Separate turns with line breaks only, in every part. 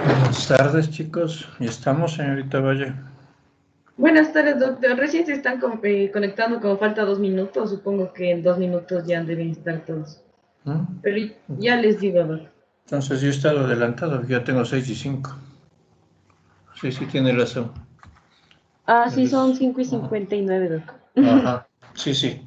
Buenas tardes, chicos. ¿Ya estamos, señorita Valle?
Buenas tardes, doctor. Recién se están conectando, como falta 2 minutos. Supongo que en 2 minutos ya deben estar todos.
¿Mm?
Pero ya les digo, doctor.
Entonces yo he estado adelantado, ya tengo 6:05. Sí, sí, tiene razón.
Ah, sí, son
Eres-
5:59, doctor.
Ajá, sí, sí.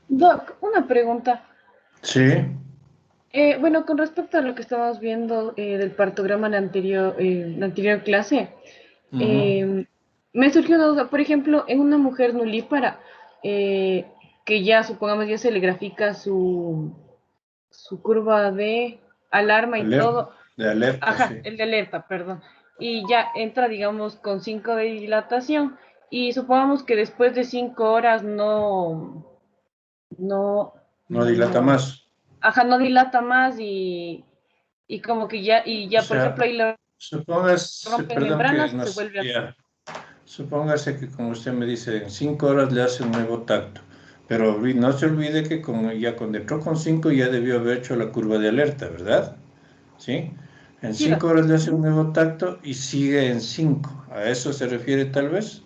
Doc, una pregunta.
Sí.
Bueno, con respecto a lo que estábamos viendo del partograma en la anterior clase,
Ujú.
eh, me surgió una duda. Por ejemplo, en una mujer nulípara, eh, que ya supongamos ya se le grafica su curva de alarma y
Alerta,
todo.
de alerta,
Ajá,
sí.
el de alerta, perdón. Y ya entra, digamos, con 5 de dilatación. Y supongamos que después de 5 horas no,
No dilata
no,
más.
ajá, no dilata más y como que
O
por ejemplo,
sea,
ahí le
supóngase,
rompen
perdón que
membranas,
no
se
sé,
vuelve a...
ya. Supóngase que como usted me dice, en 5 horas le hace un nuevo tacto. Pero no se olvide que ya cuando entró con 5 ya debió haber hecho la curva de alerta, ¿verdad? ¿Sí? En
Sí,
5
doc.
horas le hace un
Ujú.
nuevo tacto y sigue en 5. ¿A eso se refiere tal vez?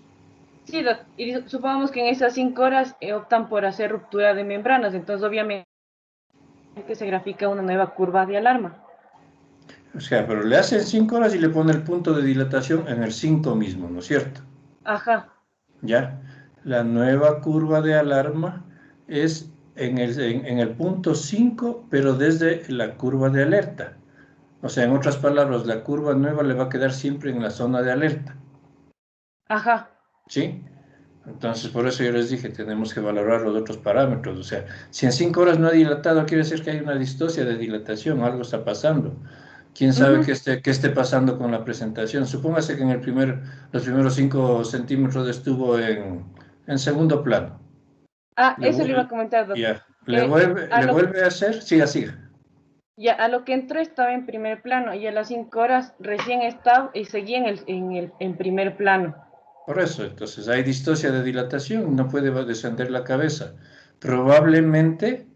Sí, doc. Y supongamos que en esas 5 horas optan por hacer ruptura de membranas, entonces obviamente se grafica una nueva curva de alarma.
O sea, pero le hace en 5 horas y le pone el punto de dilatación en el 5 mismo, ¿no es cierto?
Ajá,
Ya. La nueva curva de alarma es en el punto 5, pero desde la curva de alerta. O sea, en otras palabras, la curva nueva le va a quedar siempre en la zona de alerta.
ajá.
¿Sí? Entonces, por eso yo les dije, tenemos que valorar los otros parámetros. O sea, si en 5 horas no ha dilatado, quiere decir que hay una distosia de dilatación, algo está pasando. ¿Quién sabe
Ujú.
qué esté pasando con la presentación? Supóngase que los primeros 5 centímetros estuvo en segundo plano.
Ah,
Le
eso le iba a
vuelve,
comentar, doc.
ya, le
Eh,
vuelve,
a
le
lo,
vuelve a hacer, siga, siga.
ya, a lo que entró estaba en primer plano y a las 5 horas recién estaba y seguía en primer plano.
Por eso, entonces hay distosia de dilatación, no puede descender la cabeza. Probablemente,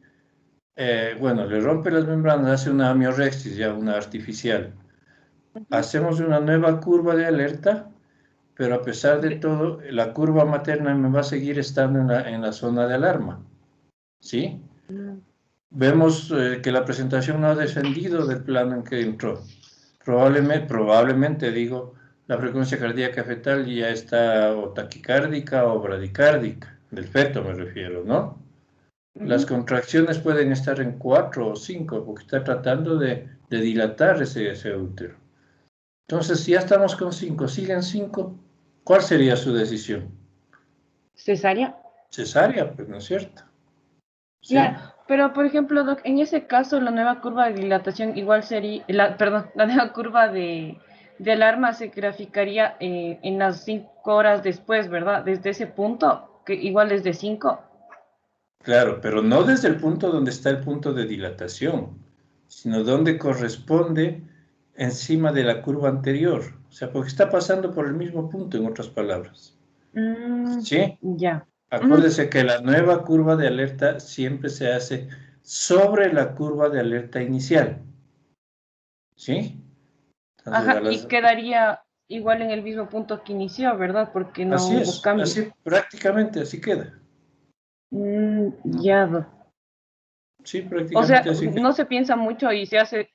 bueno, le rompe las membranas, hace una amiorestis, ya una artificial.
Ujú.
Hacemos una nueva curva de alerta, pero a pesar de
De-
todo, la curva materna me va a seguir estando en la zona de alarma, ¿sí?
mm,
Vemos que la presentación no ha descendido del plano en que entró. Probablemente digo, la frecuencia cardíaca fetal ya está o taquicárdica o bradicárdica, del feto me refiero, ¿no? Las
ujú.
contracciones pueden estar en 4 o 5 porque está tratando de dilatar ese útero. Entonces, si ya estamos con 5, siguen 5, ¿cuál sería su decisión?
Cesárea.
Cesárea, pues, ¿no es cierto?
Claro,
¿Sí?
pero por ejemplo, doc, en ese caso la nueva curva de dilatación igual sería, perdón, la nueva curva de alarma se graficaría en las 5 horas después, ¿verdad? Desde ese punto, que igual es de 5.
Claro, pero no desde el punto donde está el punto de dilatación, sino donde corresponde encima de la curva anterior. O sea, porque está pasando por el mismo punto, en otras palabras. ¿Sí?
Ya. Ujú.
Acuérdese que la nueva curva de alerta siempre se hace sobre la curva de alerta inicial. ¿Sí? Entonces,
Ajá, y quedaría. igual en el mismo punto que inició, ¿verdad? Porque
Así
no
es,
cambia.
así prácticamente así queda.
Ya,
Sí,
o sea,
prácticamente así queda.
no se piensa mucho y se hace,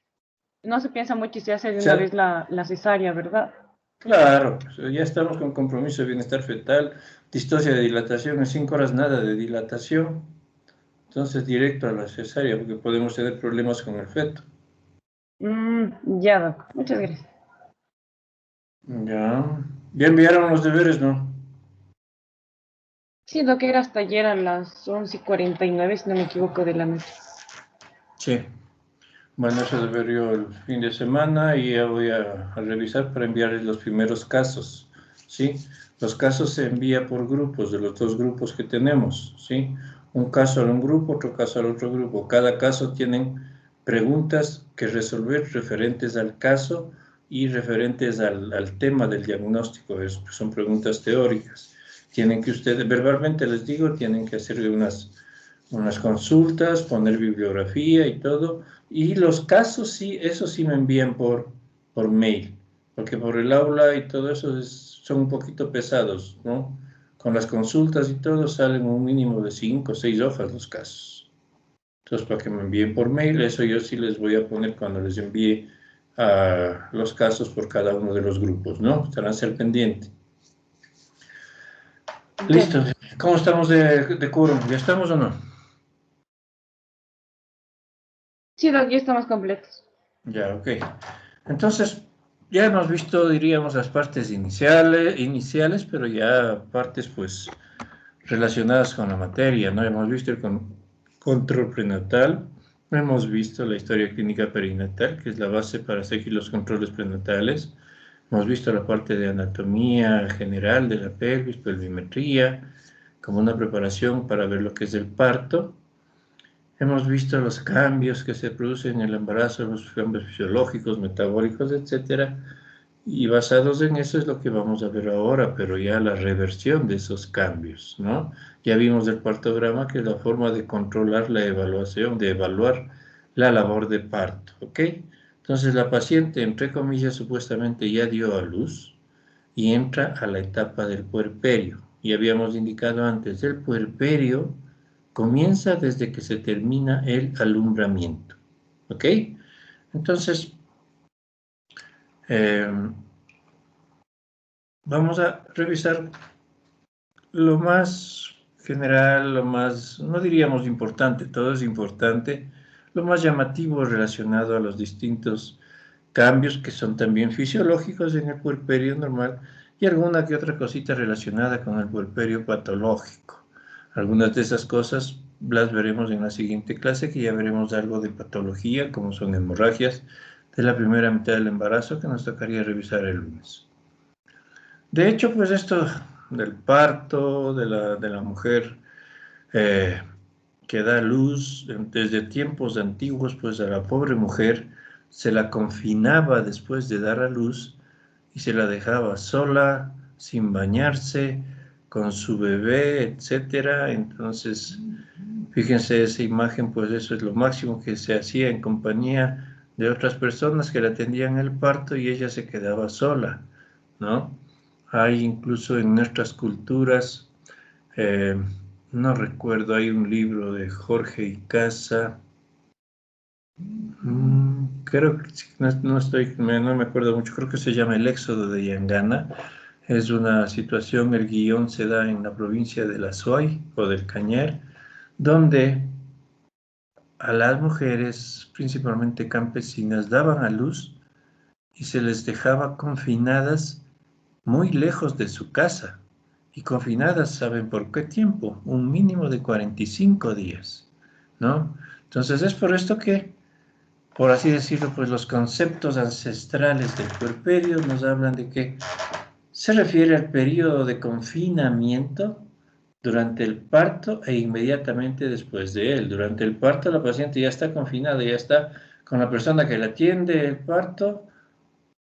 no se piensa mucho y se hace de
O
una
sea,
vez la cesárea, ¿verdad?
claro, pues, ya estamos con compromiso de bienestar fetal, distocia de dilatación, en 5 horas nada de dilatación, entonces directo a la cesárea, porque podemos tener problemas con el feto.
Ya, doc. Muchas gracias.
Ya, ya enviaron los deberes, ¿no?
Sí, doc, era hasta ayer a las 11:49, si no me equivoco, de la noche.
Sí. Bueno, eso de ver yo el fin de semana y ya voy a revisar para enviarles los primeros casos, ¿sí? Los casos se envía por grupos, de los 2 grupos que tenemos, ¿sí? Un caso a un grupo, otro caso al otro grupo. Cada caso tienen preguntas que resolver referentes al caso y referentes al tema del diagnóstico. Son preguntas teóricas. Tienen que ustedes, verbalmente les digo, tienen que hacer unas consultas, poner bibliografía y todo. Y los casos sí, eso sí me envían por mail, porque por el aula y todo eso son un poquito pesados, ¿no? Con las consultas y todo salen un mínimo de 5 o 6 hojas los casos. Entonces, para que me envíen por mail, eso yo sí les voy a poner cuando les envíe los casos por cada uno de los grupos, ¿no? Estarán ser pendientes.
Ya,
Listo. ¿Cómo estamos de quórum? ¿Ya estamos o no?
sí, doc, ya estamos completos.
Ya, ok. Entonces, ya hemos visto, diríamos, las partes iniciales, pero ya partes, pues, relacionadas con la materia, ¿no? Hemos visto el control prenatal, hemos visto la historia clínica perinatal, que es la base para seguir los controles prenatales, hemos visto la parte de anatomía general de la pelvis, pelvimetría, como una preparación para ver lo que es el parto. Hemos visto los cambios que se producen en el embarazo, los cambios fisiológicos, metabólicos, etcétera, y basados en eso es lo que vamos a ver ahora, pero ya la reversión de esos cambios, ¿no? Ya vimos el partograma, que es la forma de controlar la evaluación, de evaluar la labor de parto, ¿ok? Entonces la paciente, entre comillas, supuestamente ya dio a luz y entra a la etapa del puerperio. Y habíamos indicado antes, el puerperio comienza desde que se termina el alumbramiento, ¿ok? Entonces, eh, vamos a revisar lo más general, lo más, no diríamos importante, todo es importante, lo más llamativo relacionado a los distintos cambios que son también fisiológicos en el puerperio normal y alguna que otra cosita relacionada con el puerperio patológico. Algunas de esas cosas las veremos en la siguiente clase, que ya veremos algo de patología, como son hemorragias de la primera mitad del embarazo, que nos tocaría revisar el lunes. De hecho, pues esto del parto de la mujer eh, que da luz, desde tiempos antiguos, pues a la pobre mujer se la confinaba después de dar a luz y se la dejaba sola, sin bañarse, con su bebé, etcétera. Entonces, fíjense esa imagen, pues eso es lo máximo que se hacía en compañía de otras personas que la atendían el parto y ella se quedaba sola, ¿no? Hay incluso en nuestras culturas, eh, no recuerdo, hay un libro de Jorge Icaza, creo que no me acuerdo mucho, creo que se llama El Éxodo de Yangana. Es una situación, el guión se da en la provincia de La Suay o del Cañar, donde a las mujeres, principalmente campesinas, daban a luz y se les dejaba confinadas muy lejos de su casa. Y confinadas, ¿saben por qué tiempo? Un mínimo de 45 días, ¿no? Entonces es por esto que, por así decirlo, pues los conceptos ancestrales del puerperio nos hablan de que se refiere al periodo de confinamiento durante el parto e inmediatamente después de él. Durante el parto la paciente ya está confinada, ya está con la persona que la atiende el parto,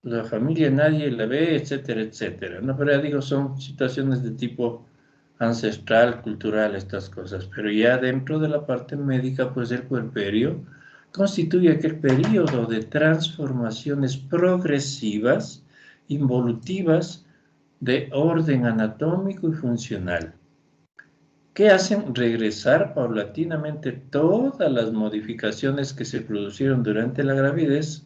la familia, nadie la ve, etcétera, etcétera. No, pero ya digo, son situaciones de tipo ancestral, cultural, estas cosas. Pero ya dentro de la parte médica, pues el puerperio constituye aquel periodo de transformaciones progresivas involutivas de orden anatómico y funcional, que hacen regresar paulatinamente todas las modificaciones que se produjeron durante la gravidez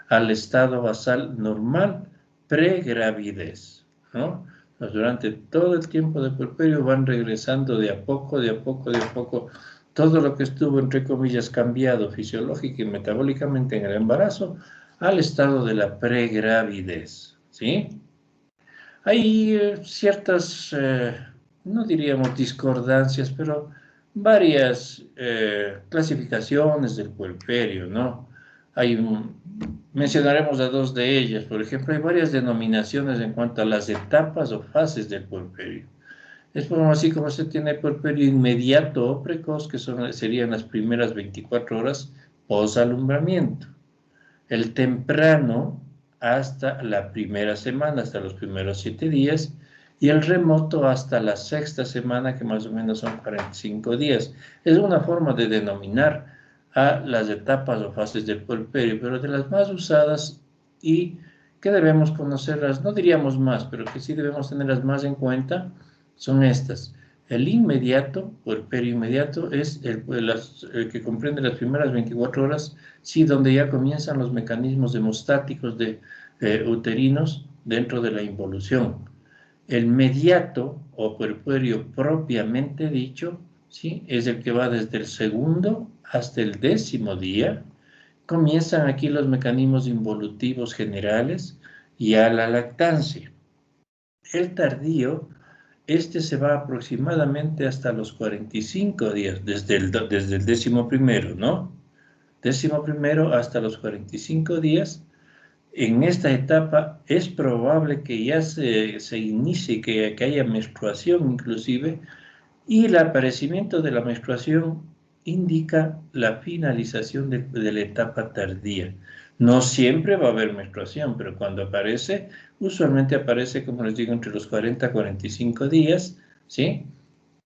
al estado basal normal pregravidez, ¿no? Pues durante todo el tiempo de puerperio van regresando de a poco, de a poco, de a poco, todo lo que estuvo, entre comillas, cambiado fisiológica y metabólicamente en el embarazo al estado de la pregravidez, ¿sí? Hay ciertas, no diríamos discordancias, pero varias clasificaciones del puerperio, ¿no? Mencionaremos a dos de ellas. Por ejemplo, hay varias denominaciones en cuanto a las etapas o fases del puerperio. Es como así como se tiene puerperio inmediato o precoz, que serían las primeras 24 horas posalumbramiento. El temprano hasta la primera semana, hasta los primeros 7 días, y el remoto hasta la sexta semana, que más o menos son 45 días. Es una forma de denominar a las etapas o fases del puerperio, pero de las más usadas y que debemos conocerlas, no diríamos más, pero que sí debemos tenerlas más en cuenta, son estas. El inmediato, puerperio inmediato, es el que comprende las primeras 24 horas, sí, donde ya comienzan los mecanismos hemostáticos uterinos dentro de la involución. El mediato o puerperio propiamente dicho, ¿sí? Es el que va desde el segundo hasta el 10.º día. Comienzan aquí los mecanismos involutivos generales y a la lactancia. El tardío, este se va aproximadamente hasta los 45 días, desde el 11.º, ¿no? 11.º hasta los 45 días. En esta etapa es probable que ya se inicie, que haya menstruación inclusive, y el aparecimiento de la menstruación indica la finalización de la etapa tardía. No siempre va a haber menstruación, pero cuando aparece, usualmente aparece, como les digo, entre los 40 y 45 días, ¿sí?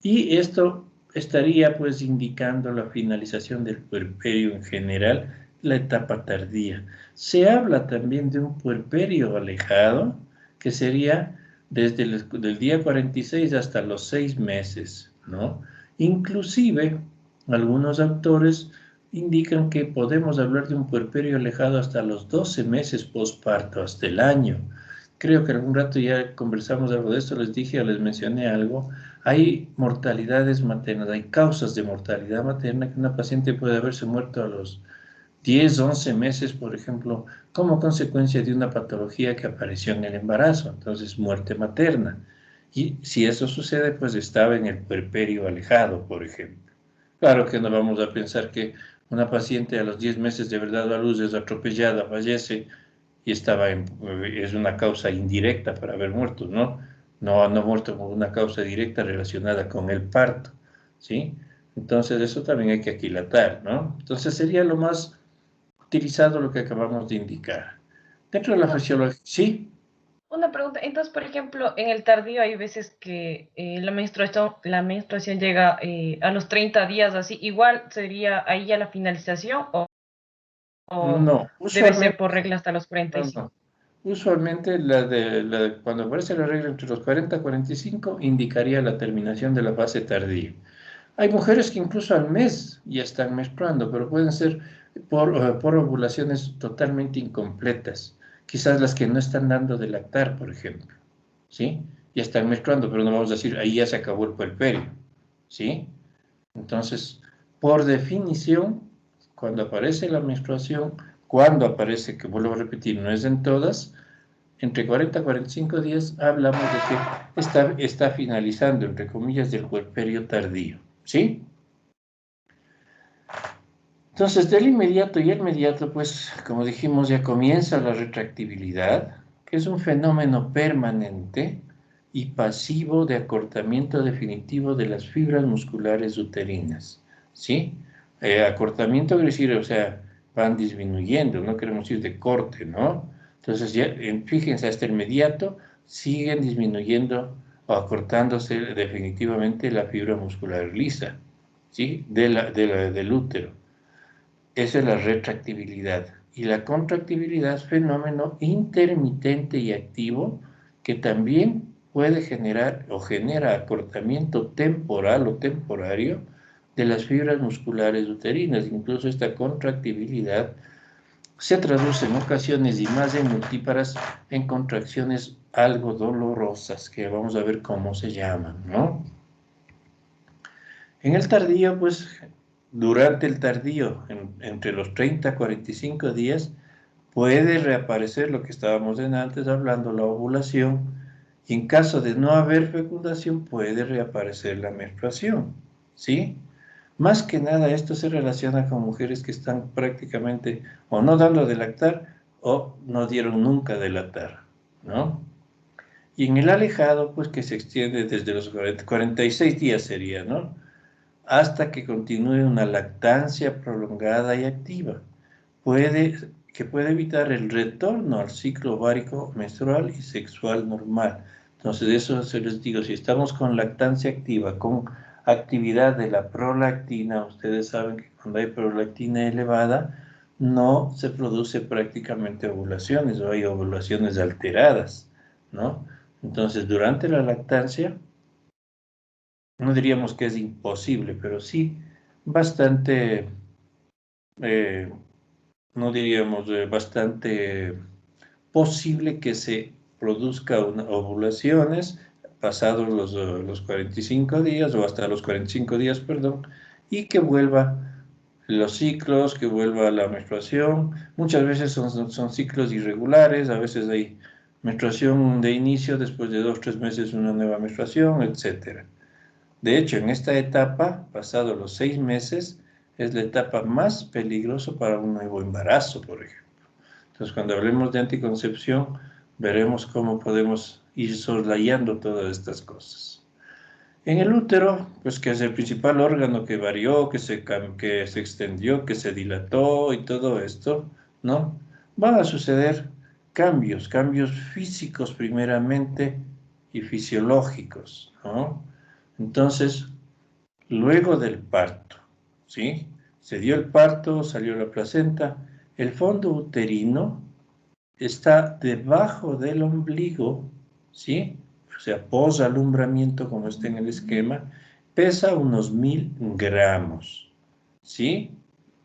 Y esto estaría pues indicando la finalización del puerperio en general, la etapa tardía. Se habla también de un puerperio alejado, que sería desde el día 46 hasta los 6 meses, ¿no? Inclusive, algunos autores indican que podemos hablar de un puerperio alejado hasta los 12 meses posparto, hasta el año. Creo que algún rato ya conversamos algo de esto, les dije o les mencioné algo. Hay mortalidades maternas, hay causas de mortalidad materna que una paciente puede haberse muerto a los 10, 11 meses, por ejemplo, como consecuencia de una patología que apareció en el embarazo, entonces muerte materna. Y si eso sucede, pues estaba en el puerperio alejado, por ejemplo. Claro que no vamos a pensar que una paciente a los 10 meses de verdad a luz es atropellada, fallece y es una causa indirecta para haber muerto, ¿no? No ha muerto por una causa directa relacionada con el parto, ¿sí? Entonces eso también hay que aquilatar, ¿no? Entonces sería lo más utilizado lo que acabamos de indicar. Dentro de la fisiología, sí,
Una pregunta, entonces, por ejemplo, en el tardío hay veces que la menstruación llega a los 30 días, así, igual sería ahí ya la finalización o
no,
debe ser
usualmente,
por regla hasta los
no,
45.
no. Usualmente cuando aparece la regla entre los 40 y 45 indicaría la terminación de la fase tardía. Hay mujeres que incluso al mes ya están menstruando, pero pueden ser por ovulaciones totalmente incompletas. Quizás las que no están dando de lactar, por ejemplo, ¿sí? Ya están menstruando, pero no vamos a decir, ahí ya se acabó el puerperio, ¿sí? Entonces, por definición, cuando aparece la menstruación, cuando aparece, que vuelvo a repetir, no es en todas, entre 40 y 45 días hablamos de que está finalizando, entre comillas, del puerperio tardío, ¿sí? Entonces, del inmediato y el mediato, pues, como dijimos, ya comienza la retractibilidad, que es un fenómeno permanente y pasivo de acortamiento definitivo de las fibras musculares uterinas, ¿sí? Acortamiento quiere decir, o sea, van disminuyendo, no queremos decir de corte, ¿no? Entonces, ya, fíjense, hasta el mediato siguen disminuyendo o acortándose definitivamente la fibra muscular lisa, ¿sí? Del útero. Esa es la retractibilidad. Y la contractibilidad es fenómeno intermitente y activo que también puede generar o genera acortamiento temporal o temporario de las fibras musculares uterinas. Incluso esta contractibilidad se traduce en ocasiones y más en multíparas en contracciones algo dolorosas, que vamos a ver cómo se llaman, ¿no? En el tardío, pues, durante el tardío, entre los 30 a 45 días, puede reaparecer lo que estábamos antes hablando, la ovulación, y en caso de no haber fecundación, puede reaparecer la menstruación, ¿sí? Más que nada esto se relaciona con mujeres que están prácticamente o no dando de lactar o no dieron nunca de lactar, ¿no? Y en el alejado, pues que se extiende desde los 46 días sería, ¿no? Hasta que continúe una lactancia prolongada y activa. Que puede evitar el retorno al ciclo ovárico menstrual y sexual normal. Entonces, eso se les digo, si estamos con lactancia activa, con actividad de la prolactina, ustedes saben que cuando hay prolactina elevada, no se produce prácticamente ovulaciones o hay ovulaciones alteradas, ¿no? Entonces, durante la lactancia, no diríamos que es imposible, pero sí bastante, eh, no diríamos bastante posible que se produzca ovulaciones pasados los 45 días o hasta los 45 días, perdón, y que vuelva los ciclos, que vuelva la menstruación. Muchas veces son ciclos irregulares, a veces hay menstruación de inicio, después de 2 o 3 meses una nueva menstruación, etcétera. De hecho, en esta etapa, pasados los 6 meses, es la etapa más peligrosa para un nuevo embarazo, por ejemplo. Entonces, cuando hablemos de anticoncepción, veremos cómo podemos ir soslayando todas estas cosas. En el útero, pues que es el principal órgano que varió, que se extendió, que se dilató y todo esto, ¿no? Van a suceder cambios físicos primeramente y fisiológicos, ¿no? Entonces, luego del parto, ¿sí? Se dio el parto, salió la placenta, el fondo uterino está debajo del ombligo, ¿sí? O sea, posalumbramiento, como está en el esquema, pesa unos 1000 gramos, ¿sí?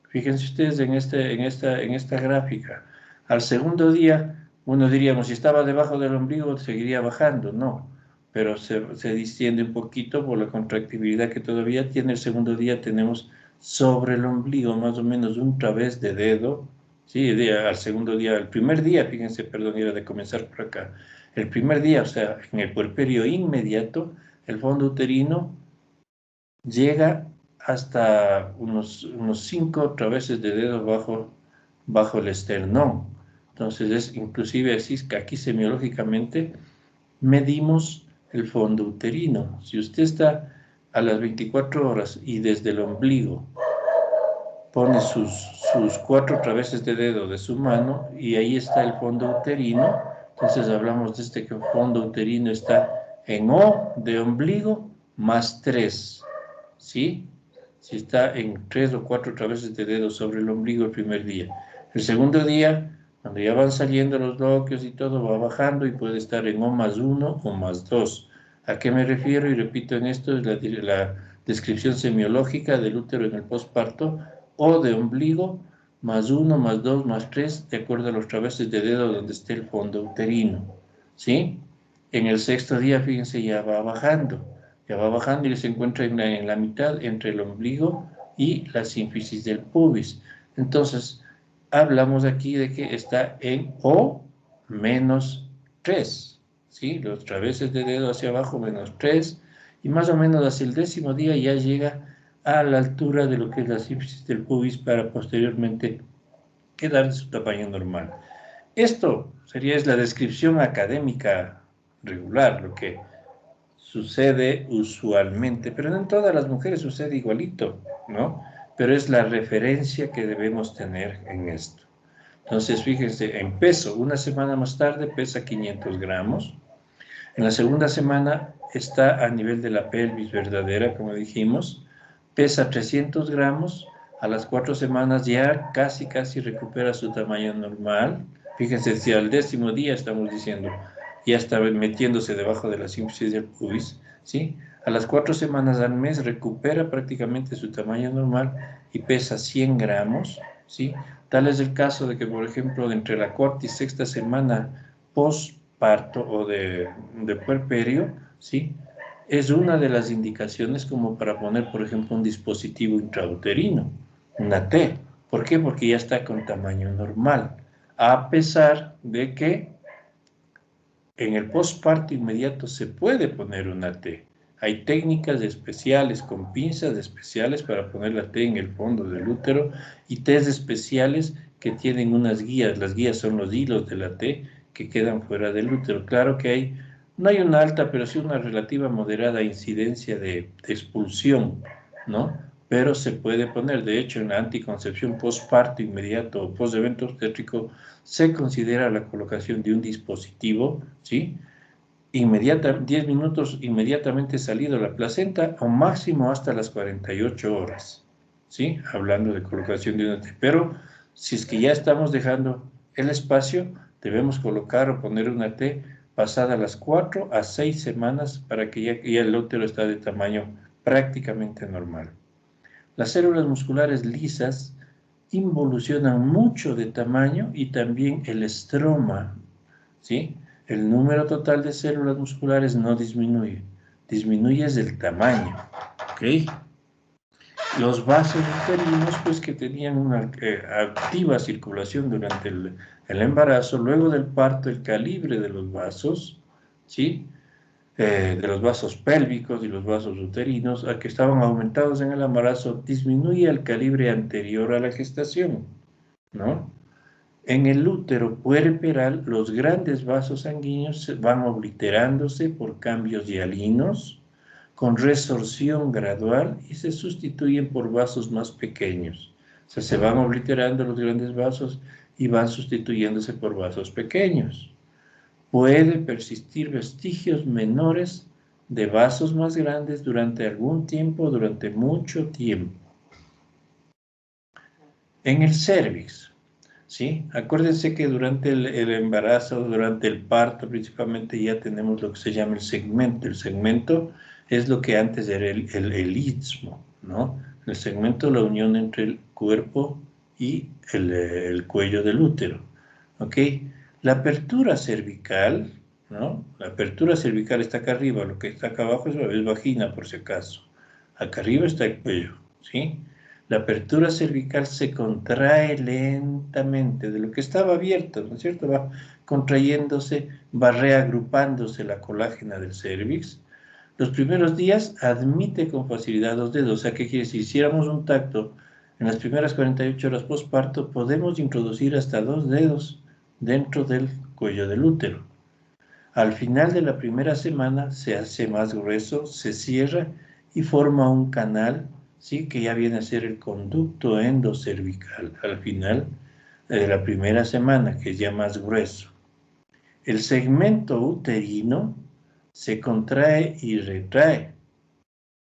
Fíjense ustedes en esta gráfica. Al segundo día, uno diríamos, si estaba debajo del ombligo, seguiría bajando. No, pero se distiende un poquito por la contractibilidad que todavía tiene. El segundo día tenemos sobre el ombligo más o menos un través de dedo. Sí, al segundo día, el primer día, fíjense, perdón, era de comenzar por acá. El primer día, o sea, en el puerperio inmediato, el fondo uterino llega hasta unos 5 traveses de dedo bajo el esternón. Entonces, es inclusive así que aquí semiológicamente medimos el fondo uterino. Si usted está a las 24 horas y desde el ombligo pone sus 4 traveses de dedo de su mano y ahí está el fondo uterino, entonces hablamos de que el fondo uterino está en O de ombligo más 3. ¿Sí? Si está en 3 o 4 traveses de dedo sobre el ombligo el primer día. El segundo día, cuando ya van saliendo los bloqueos y todo, va bajando y puede estar en O más 1 o más 2. ¿A qué me refiero? Y repito en esto, es la descripción semiológica del útero en el posparto, O de ombligo, más 1, más 2, más 3, de acuerdo a los traveses de dedo donde esté el fondo uterino. ¿Sí? En el sexto día, fíjense, ya va bajando y se encuentra en la mitad entre el ombligo y la sínfisis del pubis. Entonces, hablamos aquí de que está en O menos 3, ¿sí? Los traveses de dedo hacia abajo menos 3, y más o menos hacia el 10.º día ya llega a la altura de lo que es la sínfisis del pubis para posteriormente quedar de su tamaño normal. Esto es la descripción académica regular, lo que sucede usualmente, pero no en todas las mujeres sucede igualito, ¿no? Pero es la referencia que debemos tener en esto. Entonces, fíjense, en peso, una semana más tarde pesa 500 gramos. En la segunda semana está a nivel de la pelvis verdadera, como dijimos, pesa 300 gramos. A las 4 semanas ya casi recupera su tamaño normal. Fíjense, si al 10.º día estamos diciendo, ya está metiéndose debajo de la sínfisis del pubis, ¿sí? A las 4 semanas al mes recupera prácticamente su tamaño normal y pesa 100 gramos, ¿sí? Tal es el caso de que, por ejemplo, entre la cuarta y sexta semana postparto o de puerperio, ¿sí? Es una de las indicaciones como para poner, por ejemplo, un dispositivo intrauterino, una T. ¿Por qué? Porque ya está con tamaño normal, a pesar de que en el postparto inmediato se puede poner una T. Hay técnicas especiales con pinzas especiales para poner la T en el fondo del útero y Ts especiales que tienen unas guías. Las guías son los hilos de la T que quedan fuera del útero. Claro que no hay una alta, pero sí una relativa moderada incidencia de expulsión, ¿no? Pero se puede poner. De hecho, en la anticoncepción postparto inmediato o post-evento obstétrico se considera la colocación de un dispositivo, ¿sí? 10 minutos inmediatamente salido la placenta o máximo hasta las 48 horas, ¿sí? Hablando de colocación de una T. Pero si es que ya estamos dejando el espacio, debemos colocar o poner una T pasada las 4 a 6 semanas para que ya el útero está de tamaño prácticamente normal. Las células musculares lisas involucionan mucho de tamaño y también el estroma, ¿sí? El número total de células musculares no disminuye, disminuye es el tamaño, ¿ok? Los vasos uterinos, pues que tenían una activa circulación durante el embarazo, luego del parto, el calibre de los vasos, ¿sí? De los vasos pélvicos y los vasos uterinos, a que estaban aumentados en el embarazo, disminuye el calibre anterior a la gestación, ¿no? En el útero puerperal, los grandes vasos sanguíneos van obliterándose por cambios hialinos, con resorción gradual y se sustituyen por vasos más pequeños. O sea, se van obliterando los grandes vasos y van sustituyéndose por vasos pequeños. Puede persistir vestigios menores de vasos más grandes durante algún tiempo, durante mucho tiempo. En el cérvix, ¿sí? Acuérdense que durante el embarazo, durante el parto principalmente, ya tenemos lo que se llama el segmento. El segmento es lo que antes era el istmo, ¿no? El segmento, la unión entre el cuerpo y el cuello del útero, ¿ok? La apertura cervical, ¿no? La apertura cervical está acá arriba, lo que está acá abajo es vagina, por si acaso. Acá arriba está el cuello, ¿sí? La apertura cervical se contrae lentamente de lo que estaba abierto, ¿no es cierto? Va contrayéndose, va reagrupándose la colágena del cérvix. Los primeros días admite con facilidad los dedos, o sea, ¿qué quiere decir? Si hiciéramos un tacto en las primeras 48 horas postparto, podemos introducir hasta 2 dedos dentro del cuello del útero. Al final de la primera semana se hace más grueso, se cierra y forma un canal, ¿sí? Que ya viene a ser el conducto endocervical al final de la primera semana, que es ya más grueso. El segmento uterino se contrae y retrae.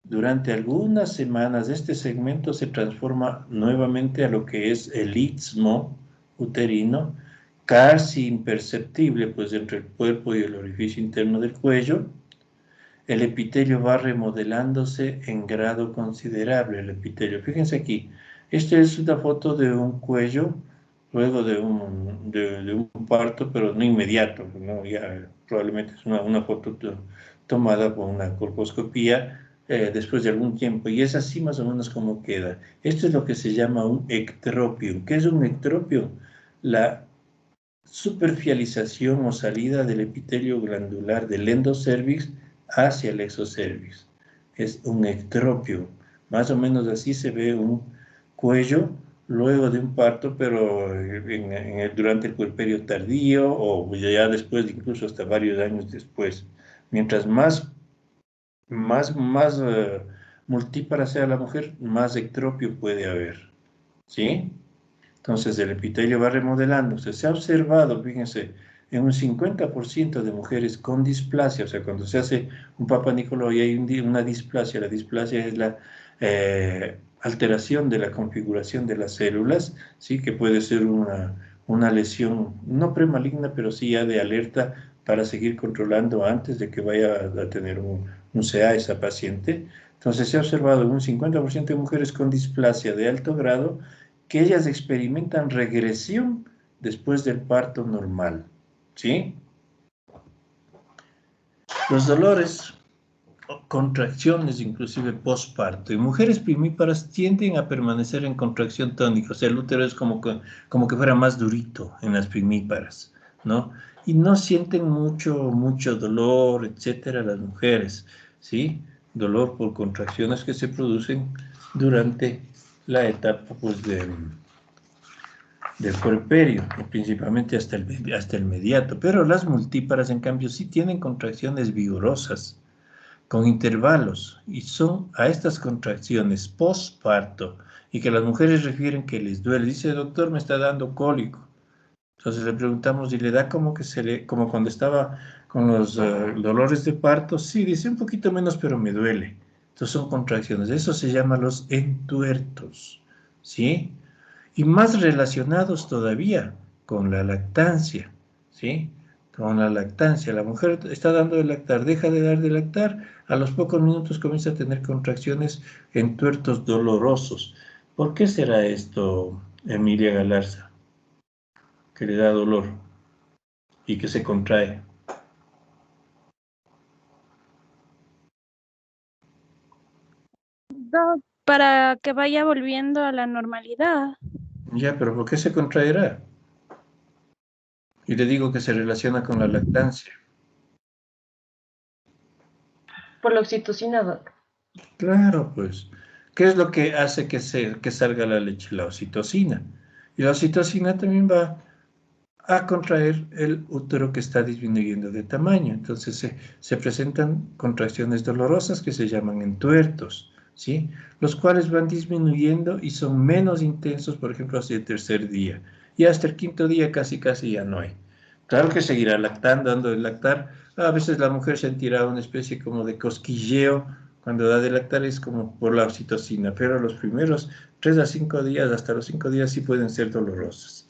Durante algunas semanas este segmento se transforma nuevamente a lo que es el istmo uterino, casi imperceptible, pues entre el cuerpo y el orificio interno del cuello. El epitelio va remodelándose en grado considerable, el epitelio. Fíjense aquí, esta es una foto de un cuello luego de un parto, pero no inmediato, ¿no? Ya probablemente es una foto tomada con una colposcopía después de algún tiempo, y es así más o menos como queda. Esto es lo que se llama un ectropio. ¿Qué es un ectropio? La superficialización o salida del epitelio glandular del endocervix hacia el exocervix. Es un ectropio. Más o menos así se ve un cuello luego de un parto, pero durante el puerperio tardío o ya después, incluso hasta varios años después. Mientras más multípara sea la mujer, más ectropio puede haber, ¿sí? Entonces el epitelio va remodelándose. Se ha observado, fíjense, en un 50% de mujeres con displasia, o sea, cuando se hace un Papa Nicolau y hay una displasia, la displasia es la alteración de la configuración de las células, ¿sí? Que puede ser una lesión no premaligna, pero sí ya de alerta para seguir controlando antes de que vaya a tener un CA esa paciente. Entonces se ha observado en un 50% de mujeres con displasia de alto grado que ellas experimentan regresión después del parto normal, ¿sí? Los dolores, contracciones inclusive postparto, y mujeres primíparas tienden a permanecer en contracción tónica, o sea, el útero es como que fuera más durito en las primíparas, ¿no? Y no sienten mucho dolor, etcétera, las mujeres, ¿sí? Dolor por contracciones que se producen durante la etapa, pues, del puerperio, principalmente hasta el mediato, pero las multíparas, en cambio, sí tienen contracciones vigorosas, con intervalos, y son a estas contracciones postparto, y que las mujeres refieren que les duele. Dice, doctor, me está dando cólico. Entonces le preguntamos, ¿y le da como cuando estaba con los dolores de parto? Sí, dice, un poquito menos, pero me duele. Entonces son contracciones. Eso se llama los entuertos, ¿sí? Y más relacionados todavía con la lactancia, ¿sí? Con la lactancia. La mujer está dando de lactar, deja de dar de lactar, a los pocos minutos comienza a tener contracciones en tuertos dolorosos. ¿Por qué será esto, Emilia Galarza, que le da dolor y que se contrae?
Para que vaya volviendo a la normalidad.
Ya, pero ¿por qué se contraerá? Y le digo que se relaciona con la lactancia.
Por la oxitocina, doc.
Claro, pues. ¿Qué es lo que hace que salga la leche? La oxitocina. Y la oxitocina también va a contraer el útero que está disminuyendo de tamaño. Entonces se presentan contracciones dolorosas que se llaman entuertos, ¿sí? Los cuales van disminuyendo y son menos intensos, por ejemplo, hacia el tercer día. Y hasta el quinto día casi ya no hay. Claro que seguirá lactando, dando de lactar. A veces la mujer sentirá una especie como de cosquilleo cuando da de lactar, es como por la oxitocina, pero los primeros 3 a 5 días, hasta los 5 días sí pueden ser dolorosos.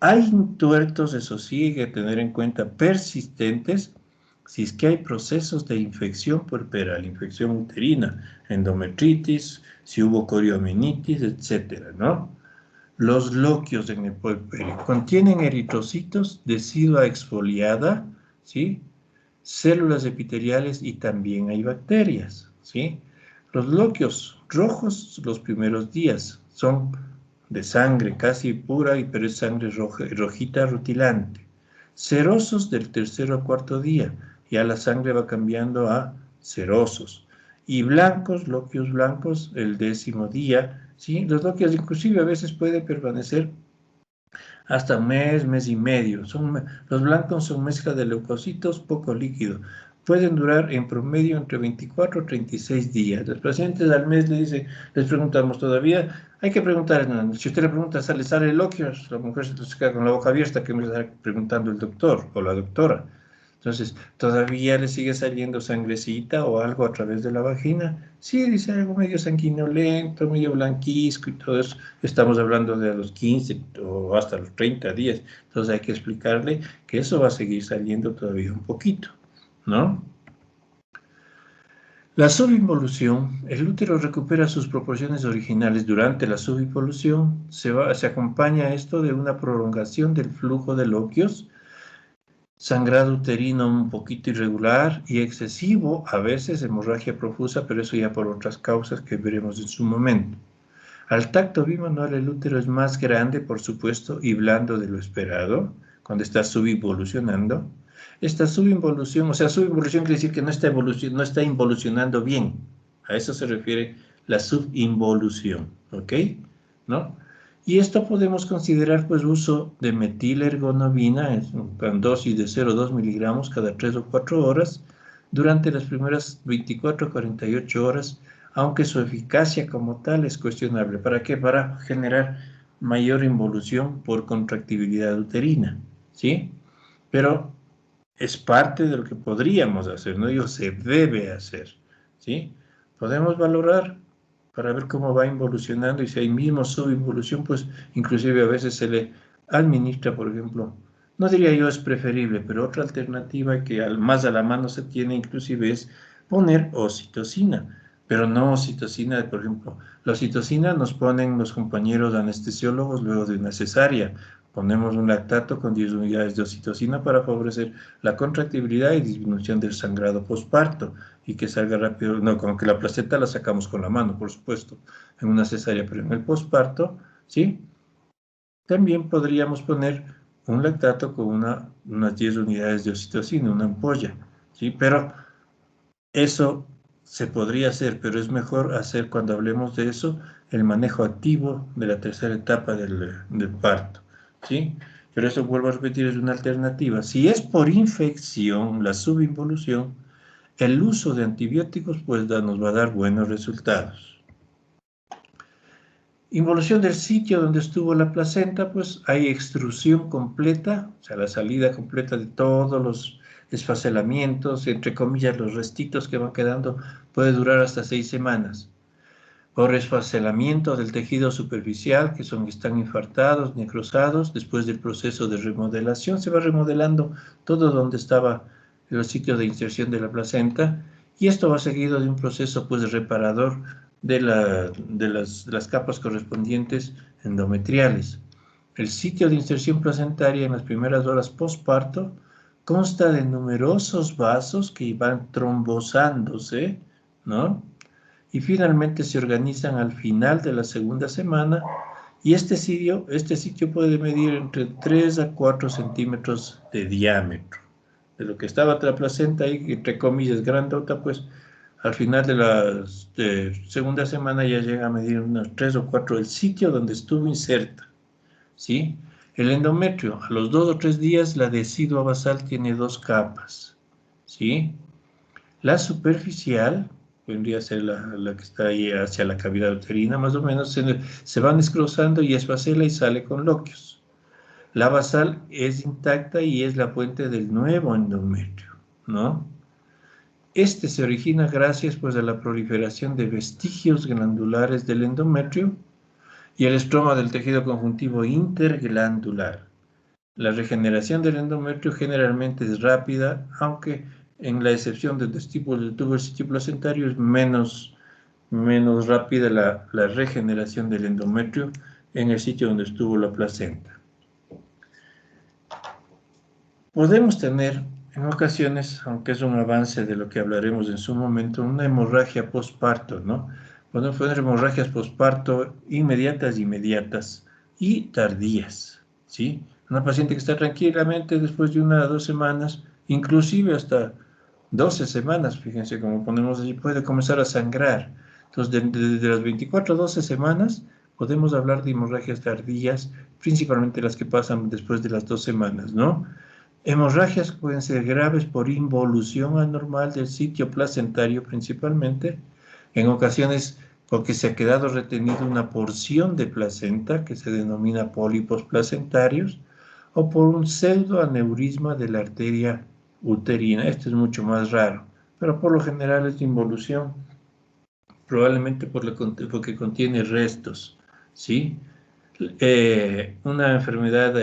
Hay tuertos, eso sí, hay que tener en cuenta, persistentes, si es que hay procesos de infección puerperal, infección uterina, endometritis, si hubo coriomenitis, etcétera, ¿no? Los loquios en el puerperio contienen eritrocitos, decidua exfoliada, ¿sí? Células epiteliales y también hay bacterias, ¿sí? Los loquios rojos los primeros días son de sangre casi pura, pero es sangre rojita rutilante. Cerosos del tercero a cuarto día, ya la sangre va cambiando a cerosos. Y blancos, loquios blancos, el 10.º día, ¿sí? Los loquios inclusive a veces pueden permanecer hasta un mes y medio. Los blancos son mezcla de leucocitos, poco líquido. Pueden durar en promedio entre 24 y 36 días. Los pacientes al mes les preguntamos todavía, hay que preguntar, si usted le pregunta, ¿sale loquio? La mujer se queda con la boca abierta, que me está preguntando el doctor o la doctora. Entonces, ¿todavía le sigue saliendo sangrecita o algo a través de la vagina? Sí, dice algo medio sanguinolento, medio blanquisco y todo eso. Estamos hablando de a los 15 o hasta los 30 días. Entonces hay que explicarle que eso va a seguir saliendo todavía un poquito, ¿no? La subinvolución, el útero recupera sus proporciones originales durante la subinvolución. Se acompaña esto de una prolongación del flujo de loquios, sangrado uterino un poquito irregular y excesivo, a veces hemorragia profusa, pero eso ya por otras causas que veremos en su momento. Al tacto bimanual el útero es más grande, por supuesto, y blando de lo esperado, cuando está subinvolucionando. Esta subinvolución, o sea, subinvolución quiere decir que no está involucionando bien. A eso se refiere la subinvolución, ¿ok? ¿No? Y esto podemos considerar pues uso de metilergonobina en dosis de 0,2 miligramos cada 3 o 4 horas durante las primeras 24 a 48 horas, aunque su eficacia como tal es cuestionable. ¿Para qué? Para generar mayor involución por contractibilidad uterina, ¿sí? Pero es parte de lo que podríamos hacer, no digo se debe hacer, ¿sí? Podemos valorar para ver cómo va involucionando y si hay mismo subinvolución, pues inclusive a veces se le administra, por ejemplo, no diría yo es preferible, pero otra alternativa que más a la mano se tiene inclusive es poner oxitocina, pero no oxitocina, por ejemplo, la oxitocina nos ponen los compañeros anestesiólogos luego de una cesárea. Ponemos un lactato con 10 unidades de oxitocina para favorecer la contractibilidad y disminución del sangrado posparto y que salga rápido. No, con que la placenta la sacamos con la mano, por supuesto, en una cesárea, pero en el posparto, ¿sí? También podríamos poner un lactato con unas 10 unidades de oxitocina, una ampolla, ¿sí? Pero eso se podría hacer, pero es mejor hacer cuando hablemos de eso el manejo activo de la tercera etapa del parto, ¿sí? Pero eso, vuelvo a repetir, es una alternativa. Si es por infección, la subinvolución, el uso de antibióticos pues nos va a dar buenos resultados. Involución del sitio donde estuvo la placenta, pues hay extrusión completa, o sea, la salida completa de todos los desfacelamientos, entre comillas, los restitos que van quedando, puede durar hasta 6 semanas. O desfacelamiento del tejido superficial, que están infartados, necrosados, después del proceso de remodelación, se va remodelando todo donde estaba el sitio de inserción de la placenta, y esto va seguido de un proceso pues reparador de las capas correspondientes endometriales. El sitio de inserción placentaria en las primeras horas postparto consta de numerosos vasos que van trombosándose, ¿no? Y finalmente se organizan al final de la segunda semana, y este sitio puede medir entre 3 a 4 centímetros de diámetro. De lo que estaba la placenta ahí, entre comillas, grandota, pues al final de la segunda semana ya llega a medir unos 3 o 4 el sitio donde estuvo inserta, ¿sí? El endometrio, a los 2 o 3 días, la decidua basal tiene 2 capas, ¿sí? La superficial, vendría a ser la que está ahí hacia la cavidad uterina, más o menos, se van desglosando y esfacela y sale con loquios. La basal es intacta y es la fuente del nuevo endometrio, ¿no? Este se origina gracias pues a la proliferación de vestigios glandulares del endometrio y el estroma del tejido conjuntivo interglandular. La regeneración del endometrio generalmente es rápida, aunque en la excepción del tubo sitio placentario es menos rápida la regeneración del endometrio en el sitio donde estuvo la placenta. Podemos tener en ocasiones, aunque es un avance de lo que hablaremos en su momento, una hemorragia postparto, ¿no? Podemos tener hemorragias postparto inmediatas y tardías, ¿sí? Una paciente que está tranquilamente después de 1 a 2 semanas, inclusive hasta 12 semanas, fíjense cómo ponemos allí, puede comenzar a sangrar. Entonces, desde las 24 a 12 semanas, podemos hablar de hemorragias tardías, principalmente las que pasan después de las 2 semanas, ¿no? Hemorragias pueden ser graves por involución anormal del sitio placentario principalmente, en ocasiones porque se ha quedado retenida una porción de placenta que se denomina pólipos placentarios, o por un pseudoaneurisma de la arteria uterina. Esto es mucho más raro, pero por lo general es involución, probablemente porque contiene restos, ¿sí? Una enfermedad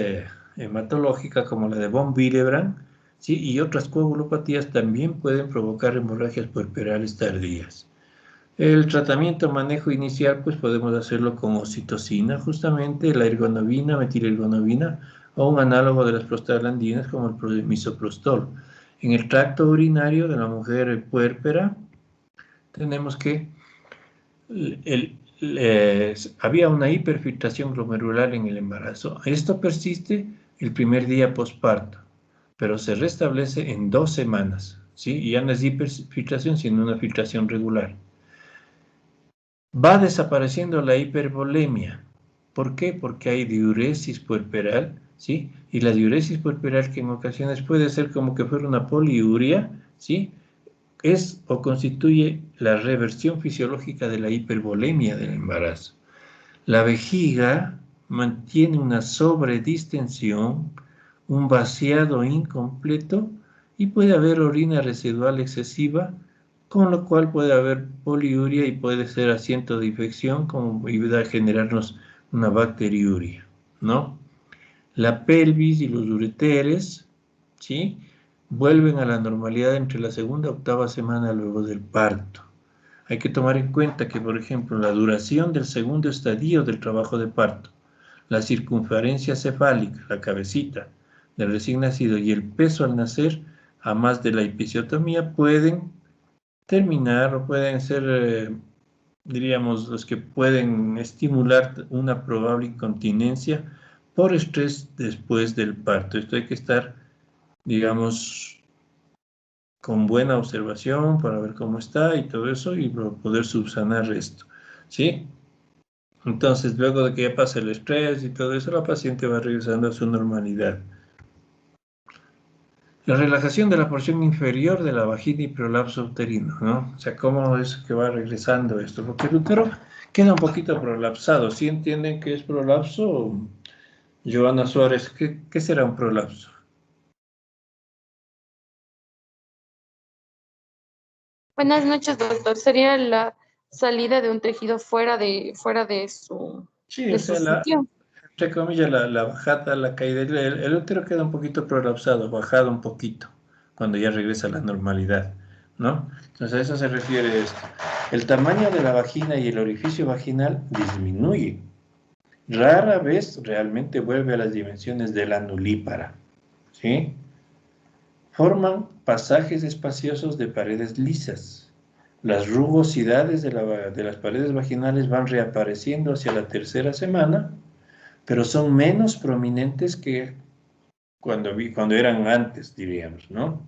hematológica como la de von Willebrand, ¿sí? Y otras coagulopatías también pueden provocar hemorragias puerperales tardías. El tratamiento, manejo inicial, pues podemos hacerlo con oxitocina, justamente la ergonovina, metilergonovina, o un análogo de las prostaglandinas como el misoprostol. En el tracto urinario de la mujer puérpera, tenemos que había una hiperfiltración glomerular en el embarazo. Esto persiste el primer día posparto, pero se restablece en 2 semanas, ¿sí? Y ya no es hiperfiltración, sino una filtración regular. Va desapareciendo la hipervolemia. ¿Por qué? Porque hay diuresis puerperal, ¿sí? Y la diuresis puerperal, que en ocasiones puede ser como que fuera una poliuria, ¿sí? Es o constituye la reversión fisiológica de la hipervolemia del embarazo. La vejiga mantiene una sobredistensión, un vaciado incompleto, y puede haber orina residual excesiva con lo cual puede haber poliuria y puede ser asiento de infección como ayuda a generarnos una bacteriuria, ¿no? La pelvis y los ureteres, ¿sí? Vuelven a la normalidad entre la segunda y octava semana luego del parto. Hay que tomar en cuenta que, por ejemplo, la duración del segundo estadio del trabajo de parto, la circunferencia cefálica, la cabecita del recién nacido y el peso al nacer, a más de la episiotomía, pueden terminar o pueden ser, diríamos, los que pueden estimular una probable incontinencia por estrés después del parto. Esto hay que estar, digamos, con buena observación para ver cómo está y todo eso y poder subsanar esto, ¿sí? Entonces, luego de que ya pasa el estrés y todo eso, la paciente va regresando a su normalidad. La relajación de la porción inferior de la vagina y prolapso uterino, ¿no? O sea, ¿cómo es que va regresando esto? Porque el útero queda un poquito prolapsado. ¿Sí entienden qué es prolapso? Joana Suárez, ¿qué será un prolapso?
Buenas noches, doctor. Sería la salida de un tejido fuera de su,
Sí, o
de su
sea,
sitio.
entre comillas, la bajada, la caída, el útero queda un poquito prolapsado, bajado un poquito, cuando ya regresa a la normalidad, ¿no? Entonces a eso se refiere esto. El tamaño de la vagina y el orificio vaginal disminuye. Rara vez realmente vuelve a las dimensiones de la nulípara, ¿sí? Forman pasajes espaciosos de paredes lisas. Las rugosidades de las paredes vaginales van reapareciendo hacia la tercera semana, pero son menos prominentes que cuando eran antes, diríamos, ¿no?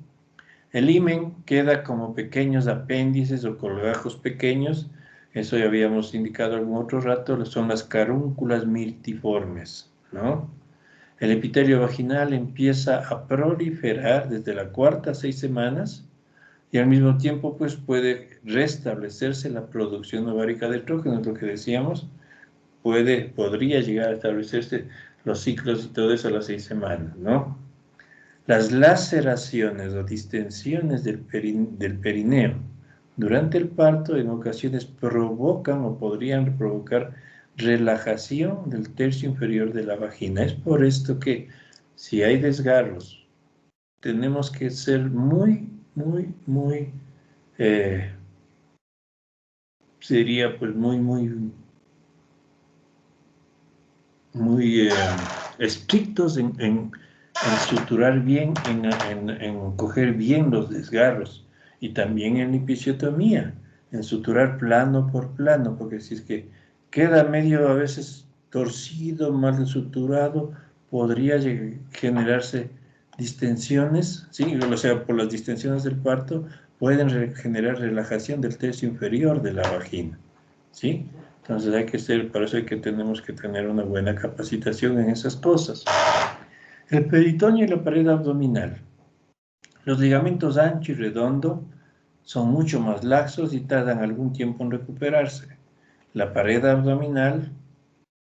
El himen queda como pequeños apéndices o colgajos pequeños, eso ya habíamos indicado algún otro rato, son las carúnculas miltiformes, ¿no? El epitelio vaginal empieza a proliferar desde la cuarta a 6 semanas y al mismo tiempo pues puede restablecerse la producción ovárica de estrógeno, es lo que decíamos, podría llegar a establecerse los ciclos y todo eso a las 6 semanas, ¿no? Las laceraciones o distensiones del perineo durante el parto en ocasiones provocan o podrían provocar relajación del tercio inferior de la vagina. Es por esto que si hay desgarros, tenemos que ser muy, muy, muy, sería pues muy, muy, muy estrictos en suturar bien, en coger bien los desgarros y también en episiotomía, en suturar plano por plano, porque si es que queda medio a veces torcido, mal suturado, podría generarse distensiones, ¿sí? O sea, por las distensiones del parto pueden generar relajación del tercio inferior de la vagina, ¿sí? Entonces hay que ser, para eso tenemos que tener una buena capacitación en esas cosas. El peritoneo y la pared abdominal. Los ligamentos ancho y redondo son mucho más laxos y tardan algún tiempo en recuperarse. La pared abdominal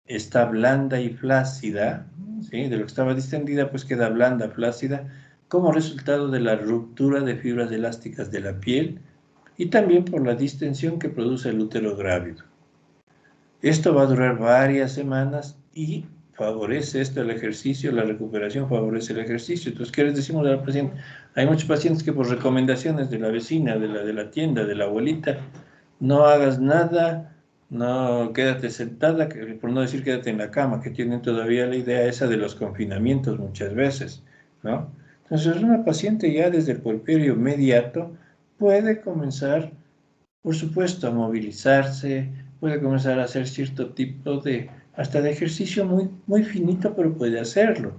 está blanda y flácida, ¿sí? De lo que estaba distendida, pues queda blanda, flácida, como resultado de la ruptura de fibras elásticas de la piel y también por la distensión que produce el útero grávido. Esto va a durar varias semanas y favorece esto el ejercicio, la recuperación favorece el ejercicio. Entonces, ¿qué les decimos a la paciente? Hay muchos pacientes que por recomendaciones de la vecina, de la tienda, de la abuelita, no hagas nada, no quédate sentada, por no decir quédate en la cama, que tienen todavía la idea esa de los confinamientos muchas veces, ¿no? Entonces, una paciente ya desde el puerperio inmediato puede comenzar, por supuesto, a movilizarse, puede comenzar a hacer cierto tipo hasta de ejercicio muy, muy finito, pero puede hacerlo.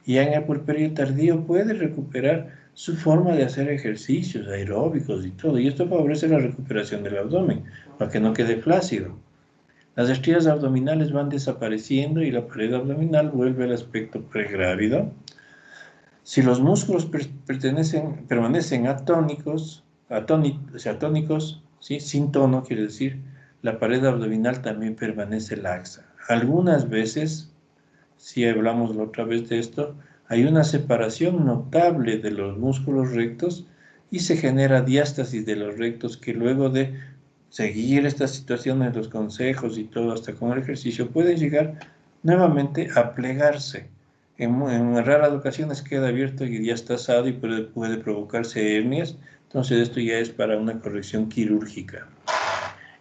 Y ya en el puerperio tardío puede recuperar su forma de hacer ejercicios aeróbicos y todo. Y esto favorece la recuperación del abdomen, para que no quede flácido. Las estrías abdominales van desapareciendo y la pared abdominal vuelve al aspecto pregrávido. Si los músculos permanecen atónicos, ¿sí? Sin tono, quiere decir, la pared abdominal también permanece laxa. Algunas veces, si hablamos la otra vez de esto, hay una separación notable de los músculos rectos y se genera diástasis de los rectos que luego de seguir estas situaciones, los consejos y todo, hasta con el ejercicio, pueden llegar nuevamente a plegarse. En raras ocasiones queda abierto y diastasado y puede provocarse hernias, entonces esto ya es para una corrección quirúrgica.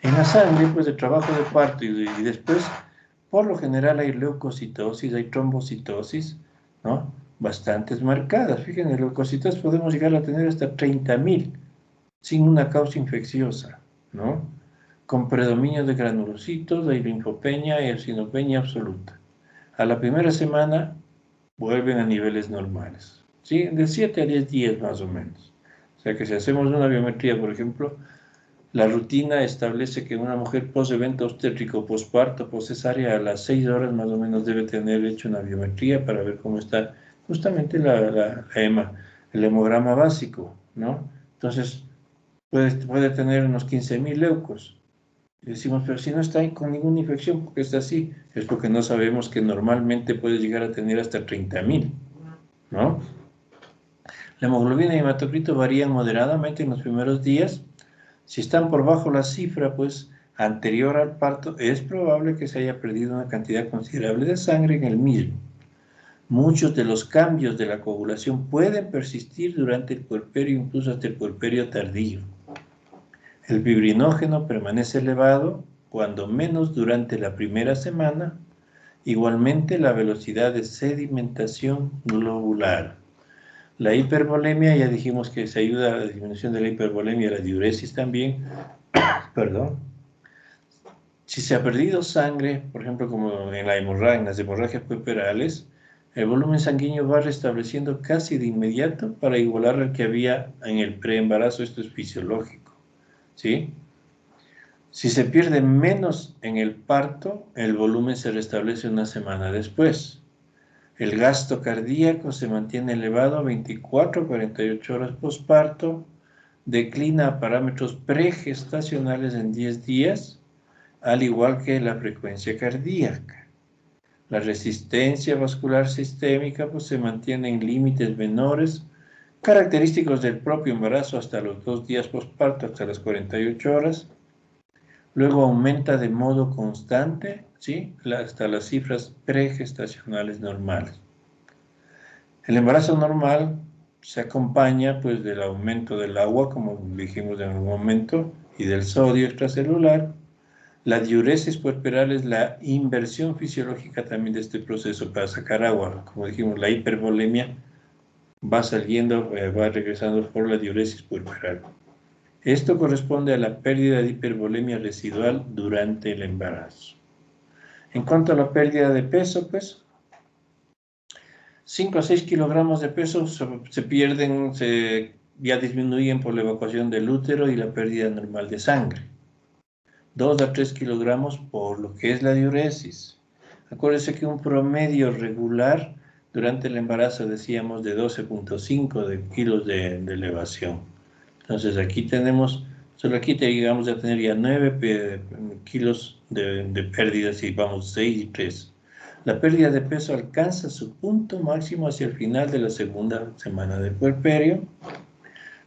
En la sangre, pues, el trabajo de parto y después, por lo general hay leucocitosis, hay trombocitosis, ¿no? Bastantes marcadas. Fíjense, leucocitosis podemos llegar a tener hasta 30.000 sin una causa infecciosa, ¿no? Con predominio de granulocitos, hay linfopenia y eosinopenia absoluta. A la primera semana vuelven a niveles normales, ¿sí? De 7 a 10 días más o menos. O sea que si hacemos una biometría, por ejemplo, la rutina establece que una mujer post-evento obstétrico, posparto, post-cesárea, a las 6 horas más o menos debe tener hecho una biometría para ver cómo está justamente la EMA, el hemograma básico, ¿no? Entonces, puede tener unos 15.000 leucos. Y decimos, pero si no está ahí con ninguna infección, ¿por qué está así? Es porque no sabemos que normalmente puede llegar a tener hasta 30.000, ¿no? La hemoglobina y hematocrito varían moderadamente en los primeros días. Si están por bajo la cifra, pues, anterior al parto, es probable que se haya perdido una cantidad considerable de sangre en el mismo. Muchos de los cambios de la coagulación pueden persistir durante el puerperio, incluso hasta el puerperio tardío. El fibrinógeno permanece elevado, cuando menos durante la primera semana. Igualmente, la velocidad de sedimentación globular. La hipervolemia, ya dijimos que se ayuda a la disminución de la hipervolemia y la diuresis también. Perdón. Si se ha perdido sangre, por ejemplo, como en las hemorragias puerperales, el volumen sanguíneo va restableciendo casi de inmediato para igualar al que había en el preembarazo. Esto es fisiológico, ¿sí? Si se pierde menos en el parto, el volumen se restablece una semana después. El gasto cardíaco se mantiene elevado a 24 a 48 horas posparto, declina a parámetros pregestacionales en 10 días, al igual que la frecuencia cardíaca. La resistencia vascular sistémica pues, se mantiene en límites menores, característicos del propio embarazo hasta los 2 días posparto, hasta las 48 horas. Luego aumenta de modo constante, ¿sí? Hasta las cifras pregestacionales normales. El embarazo normal se acompaña pues, del aumento del agua, como dijimos en algún momento, y del sodio extracelular. La diuresis puerperal es la inversión fisiológica también de este proceso para sacar agua. Como dijimos, la hipervolemia va saliendo, va regresando por la diuresis puerperal. Esto corresponde a la pérdida de hipervolemia residual durante el embarazo. En cuanto a la pérdida de peso, pues, 5 a 6 kilogramos de peso se pierden, ya disminuyen por la evacuación del útero y la pérdida normal de sangre. 2 a 3 kilogramos por lo que es la diuresis. Acuérdense que un promedio regular durante el embarazo decíamos de 12.5 kilos de elevación. Entonces aquí tenemos, solo aquí llegamos a tener ya 9 kilos de pérdidas y vamos 6 y 3. La pérdida de peso alcanza su punto máximo hacia el final de la segunda semana del puerperio.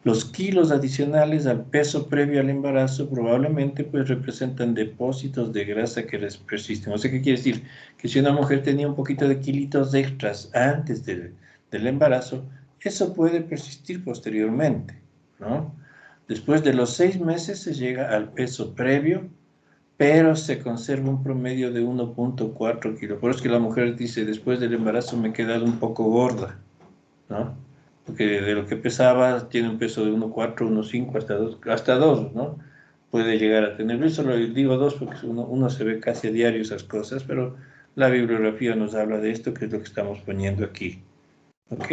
Los kilos adicionales al peso previo al embarazo probablemente pues representan depósitos de grasa que persisten. O sea, ¿qué quiere decir? Que si una mujer tenía un poquito de kilitos extras antes del embarazo, eso puede persistir posteriormente, ¿no? Después de los 6 meses se llega al peso previo, pero se conserva un promedio de 1.4 kilos. Por eso es que la mujer dice, después del embarazo me he quedado un poco gorda, ¿no? Porque de lo que pesaba tiene un peso de 1.4, 1.5, hasta 2, ¿no? Puede llegar a tener. Yo solo digo 2 porque uno se ve casi a diario esas cosas, pero la bibliografía nos habla de esto, que es lo que estamos poniendo aquí. ¿Ok?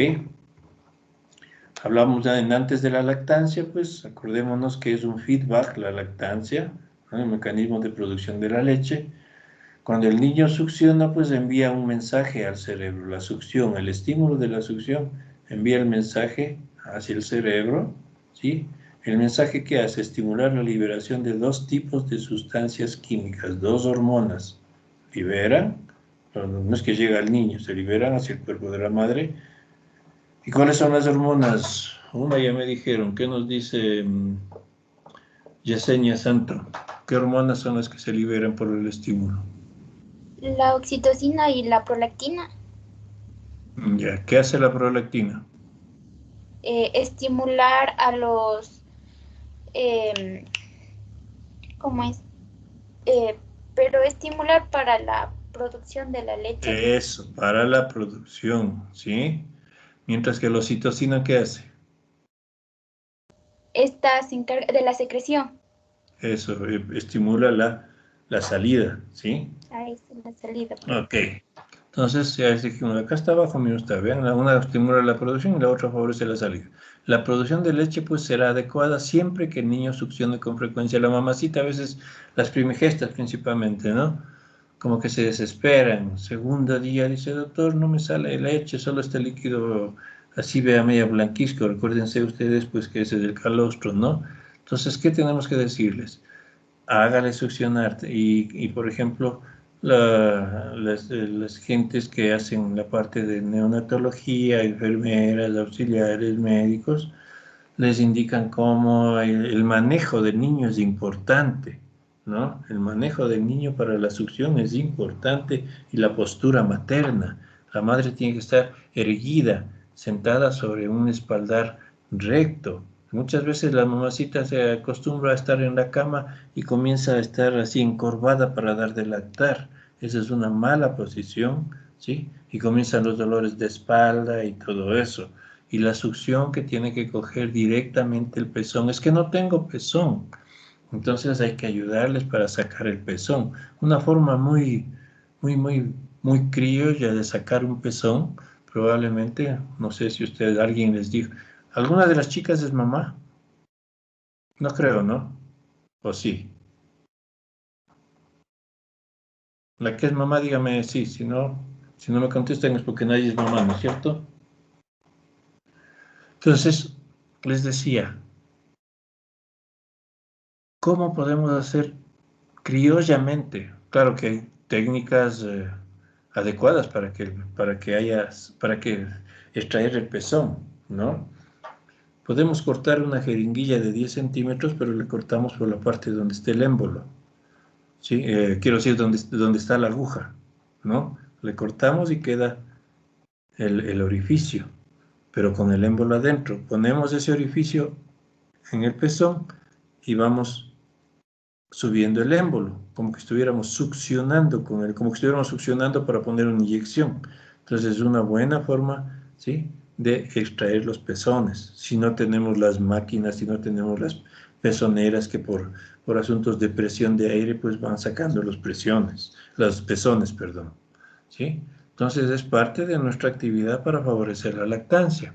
Hablamos ya antes de la lactancia, pues acordémonos que es un feedback la lactancia, ¿no? El mecanismo de producción de la leche. Cuando el niño succiona, pues envía un mensaje al cerebro. La succión, el estímulo de la succión, envía el mensaje hacia el cerebro, ¿sí? El mensaje que hace estimular la liberación de 2 tipos de sustancias químicas, 2 hormonas. Liberan, no es que llega al niño, se liberan hacia el cuerpo de la madre. ¿Y cuáles son las hormonas? Una ya me dijeron. ¿Qué nos dice Yesenia Santo? ¿Qué hormonas son las que se liberan por el estímulo?
La oxitocina y la prolactina.
Ya, ¿qué hace la prolactina?
Estimular a los, em, ¿cómo es? Pero estimular para la producción de la leche.
Eso, para la producción, ¿sí? Mientras que la oxitocina, ¿qué hace?
Esta se encarga de la secreción.
Eso, estimula la salida, ¿sí?
Ahí está la salida.
Ok. Entonces, ya dijimos, acá está abajo, mira usted, vean, una estimula la producción y la otra favorece la salida. La producción de leche, pues, será adecuada siempre que el niño succione con frecuencia. La mamacita, a veces, las primigestas principalmente, ¿no? Como que se desesperan. Segundo día, dice, doctor, no me sale leche, solo este líquido así vea media blanquisco. Recuérdense ustedes, pues, que ese es el calostro, ¿no? Entonces, ¿qué tenemos que decirles? Hágale succionar. Y por ejemplo, las gentes que hacen la parte de neonatología, enfermeras, auxiliares, médicos, les indican cómo el manejo del niño es importante, ¿no? El manejo del niño para la succión es importante y la postura materna. La madre tiene que estar erguida, sentada sobre un espaldar recto. Muchas veces la mamacita se acostumbra a estar en la cama y comienza a estar así encorvada para dar de lactar. Esa es una mala posición, ¿sí? Y comienzan los dolores de espalda y todo eso. Y la succión que tiene que coger directamente el pezón. Es que no tengo pezón. Entonces hay que ayudarles para sacar el pezón. Una forma muy criolla de sacar un pezón, probablemente, no sé si alguien les dijo, ¿alguna de las chicas es mamá? No creo, ¿no? ¿O sí? La que es mamá, dígame sí, si no me contestan es porque nadie es mamá, ¿no es cierto? Entonces, les decía, ¿cómo podemos hacer criollamente? Claro que hay técnicas adecuadas para que extraer el pezón, ¿no? Podemos cortar una jeringuilla de 10 centímetros, pero le cortamos por la parte donde esté el émbolo, ¿sí? Quiero decir, donde está la aguja, ¿no? Le cortamos y queda el orificio, pero con el émbolo adentro. Ponemos ese orificio en el pezón y vamos subiendo el émbolo, como que estuviéramos succionando como que estuviéramos succionando para poner una inyección. Entonces es una buena forma, ¿sí?, de extraer los pezones. Si no tenemos las máquinas, si no tenemos las pezoneras que por asuntos de presión de aire, pues van sacando los pezones, perdón, ¿sí? Entonces es parte de nuestra actividad para favorecer la lactancia.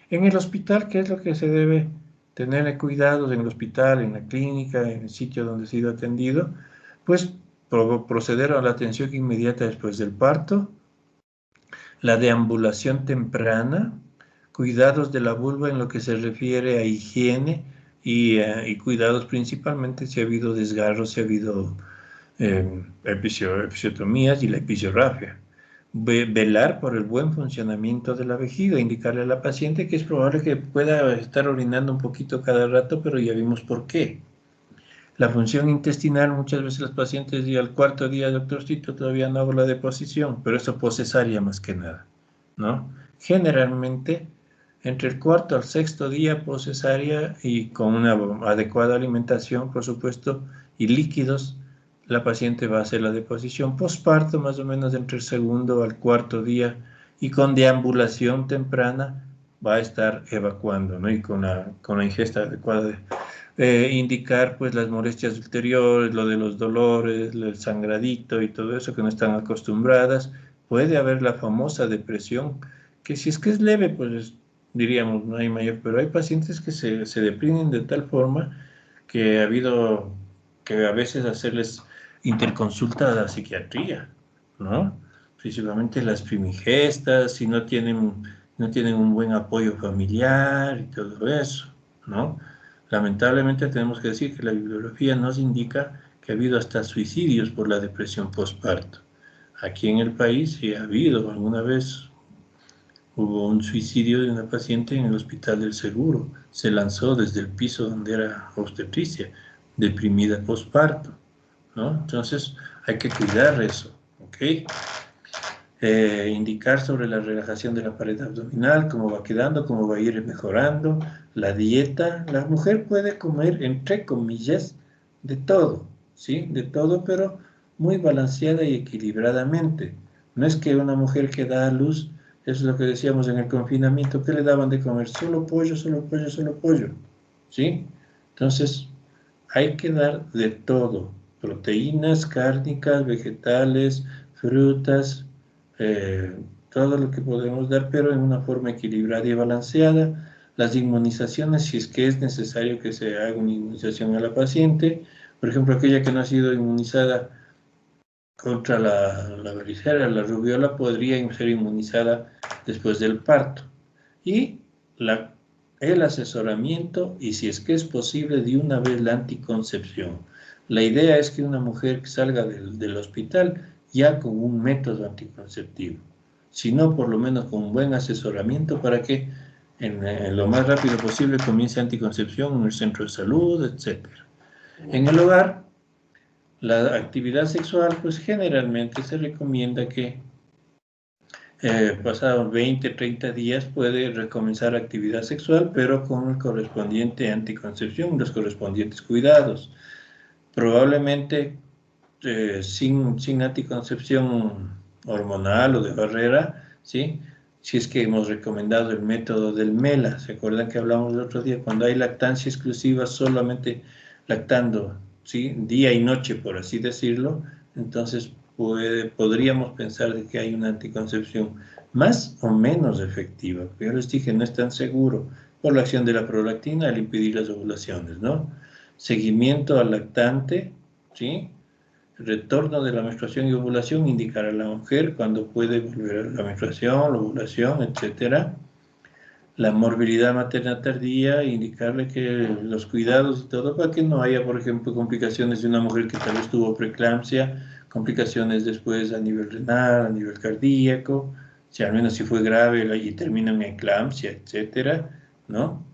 En el hospital, ¿qué es lo que se debe tener cuidados en el hospital, en la clínica, en el sitio donde ha sido atendido? Pues proceder a la atención inmediata después del parto, la deambulación temprana, cuidados de la vulva en lo que se refiere a higiene y cuidados principalmente si ha habido desgarros, si ha habido episiotomías y la episiorrafia. Velar por el buen funcionamiento de la vejiga, indicarle a la paciente que es probable que pueda estar orinando un poquito cada rato, pero ya vimos por qué. La función intestinal, muchas veces los pacientes y al cuarto día, doctorcito, todavía no hago la deposición, pero eso cesárea más que nada, ¿no? Generalmente, entre el cuarto al sexto día cesárea y con una adecuada alimentación, por supuesto, y líquidos, la paciente va a hacer la deposición posparto, más o menos entre el segundo al cuarto día, y con deambulación temprana va a estar evacuando, ¿no? Y con la ingesta adecuada indicar pues las molestias ulteriores, lo de los dolores, el sangradito y todo eso que no están acostumbradas. Puede haber la famosa depresión, que si es que es leve, pues diríamos no hay mayor, pero hay pacientes que se deprimen de tal forma que ha habido que a veces hacerles interconsulta a la psiquiatría, ¿no? Principalmente las primigestas, si no tienen un buen apoyo familiar y todo eso, ¿no? Lamentablemente tenemos que decir que la bibliografía nos indica que ha habido hasta suicidios por la depresión postparto. Aquí en el país sí ha habido alguna vez Hubo un suicidio de una paciente en el Hospital del Seguro. Se lanzó desde el piso donde era obstetricia, deprimida postparto, ¿no? Entonces, hay que cuidar eso, ¿ok? Indicar sobre la relajación de la pared abdominal, cómo va quedando, cómo va a ir mejorando. La dieta, la mujer puede comer, entre comillas, de todo, ¿sí? De todo, pero muy balanceada y equilibradamente. No es que una mujer que da a luz, eso es lo que decíamos en el confinamiento, ¿qué le daban de comer? Solo pollo, solo pollo, solo pollo, ¿sí? Entonces, hay que dar de todo, proteínas cárnicas, vegetales, frutas, todo lo que podemos dar, pero en una forma equilibrada y balanceada. Las inmunizaciones, si es que es necesario que se haga una inmunización a la paciente, por ejemplo, aquella que no ha sido inmunizada contra la varicela, la rubiola, podría ser inmunizada después del parto. Y el asesoramiento, y si es que es posible, de una vez la anticoncepción. La idea es que una mujer que salga del hospital ya con un método anticonceptivo, si no por lo menos con un buen asesoramiento para que en lo más rápido posible comience anticoncepción en el centro de salud, etc. En el hogar, la actividad sexual, pues generalmente se recomienda que pasados 20, 30 días puede recomenzar actividad sexual, pero con el correspondiente anticoncepción, los correspondientes cuidados. Probablemente sin anticoncepción hormonal o de barrera, ¿sí? Si es que hemos recomendado el método del MELA. ¿Se acuerdan que hablamos el otro día? Cuando hay lactancia exclusiva, solamente lactando, ¿sí? Día y noche, por así decirlo, entonces podríamos pensar de que hay una anticoncepción más o menos efectiva. Yo les dije, no es tan seguro por la acción de la prolactina al impedir las ovulaciones, ¿no? Seguimiento al lactante, ¿sí? Retorno de la menstruación y ovulación, indicar a la mujer cuando puede volver a la menstruación, la ovulación, etc. La morbilidad materna tardía, indicarle que los cuidados y todo para que no haya, por ejemplo, complicaciones de una mujer que tal vez tuvo preeclampsia, complicaciones después a nivel renal, a nivel cardíaco, si al menos si fue grave y termina en eclampsia, etc., ¿no?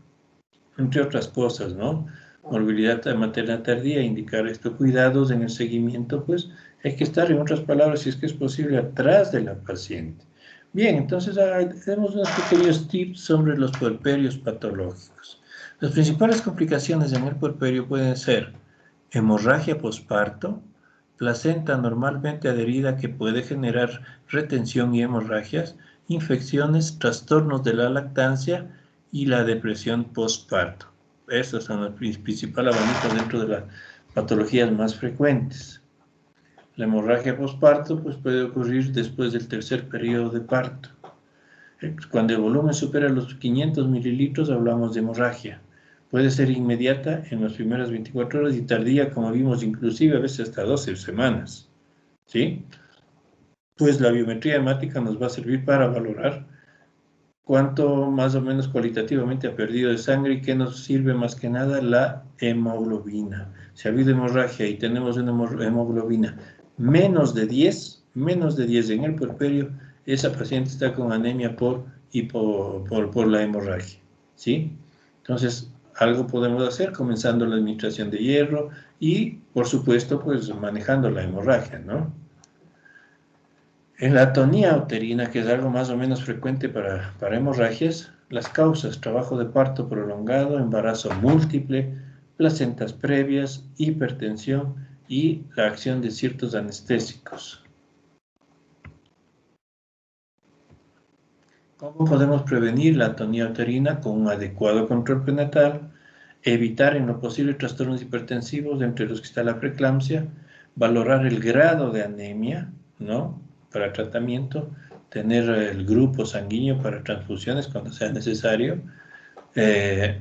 Entre otras cosas, ¿no? Morbilidad materna tardía, indicar estos cuidados en el seguimiento, pues hay que estar, en otras palabras, si es que es posible, atrás de la paciente. Bien, entonces tenemos unos pequeños tips sobre los puerperios patológicos. Las principales complicaciones en el puerperio pueden ser hemorragia posparto, placenta normalmente adherida que puede generar retención y hemorragias, infecciones, trastornos de la lactancia y la depresión postparto. Estos son los principales abanicos dentro de las patologías más frecuentes. La hemorragia postparto pues, puede ocurrir después del tercer periodo de parto. Cuando el volumen supera los 500 mililitros hablamos de hemorragia. Puede ser inmediata en las primeras 24 horas y tardía, como vimos, inclusive a veces hasta 12 semanas. ¿Sí? Pues la biometría hemática nos va a servir para valorar cuánto más o menos cualitativamente ha perdido de sangre y qué nos sirve más que nada la hemoglobina. Si ha habido hemorragia y tenemos una hemoglobina menos de 10 en el puerperio, esa paciente está con anemia por la hemorragia, ¿sí? Entonces, algo podemos hacer comenzando la administración de hierro y, por supuesto, pues manejando la hemorragia, ¿no? En la atonía uterina, que es algo más o menos frecuente para hemorragias, las causas, trabajo de parto prolongado, embarazo múltiple, placentas previas, hipertensión y la acción de ciertos anestésicos. ¿Cómo podemos prevenir la atonía uterina? Con un adecuado control prenatal, evitar en lo posible trastornos hipertensivos, entre los que está la preeclampsia, valorar el grado de anemia, ¿no?, para tratamiento, tener el grupo sanguíneo para transfusiones cuando sea necesario,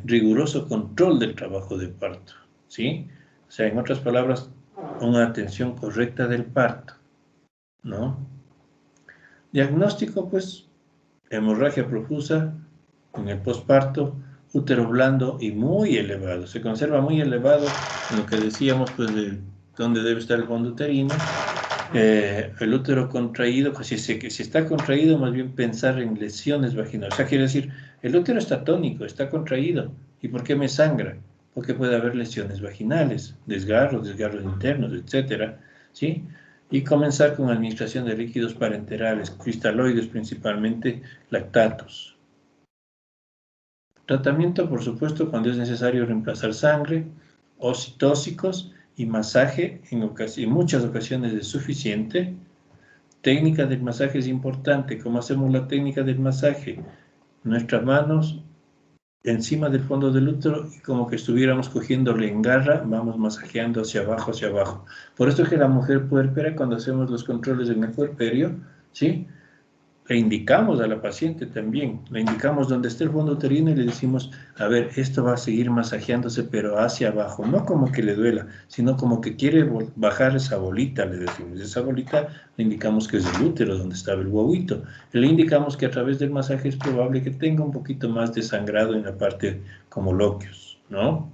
riguroso control del trabajo de parto, ¿sí? O sea, en otras palabras, una atención correcta del parto, ¿no? Diagnóstico, pues, hemorragia profusa en el posparto, útero blando y muy elevado. Se conserva muy elevado en lo que decíamos, pues, de dónde debe estar el fondo uterino. El útero contraído, pues si está contraído, más bien pensar en lesiones vaginales. O sea, quiere decir, el útero está tónico, está contraído. ¿Y por qué me sangra? Porque puede haber lesiones vaginales, desgarros internos, etcétera, ¿sí? Y comenzar con administración de líquidos parenterales, cristaloides principalmente, lactatos. Tratamiento, por supuesto, cuando es necesario reemplazar sangre, oxitóxicos y masaje, en muchas ocasiones es suficiente. Técnica del masaje es importante. ¿Cómo hacemos la técnica del masaje? Nuestras manos encima del fondo del útero y como que estuviéramos cogiéndole en garra, vamos masajeando hacia abajo, hacia abajo. Por esto es que la mujer puérpera, cuando hacemos los controles en el puerperio, ¿sí?, le indicamos a la paciente también, le indicamos dónde está el fondo uterino y le decimos, a ver, esto va a seguir masajeándose, pero hacia abajo, no como que le duela, sino como que quiere bajar esa bolita, le decimos. Esa bolita le indicamos que es el útero, donde estaba el huevito. Le indicamos que a través del masaje es probable que tenga un poquito más de sangrado en la parte como lóqueos, ¿no?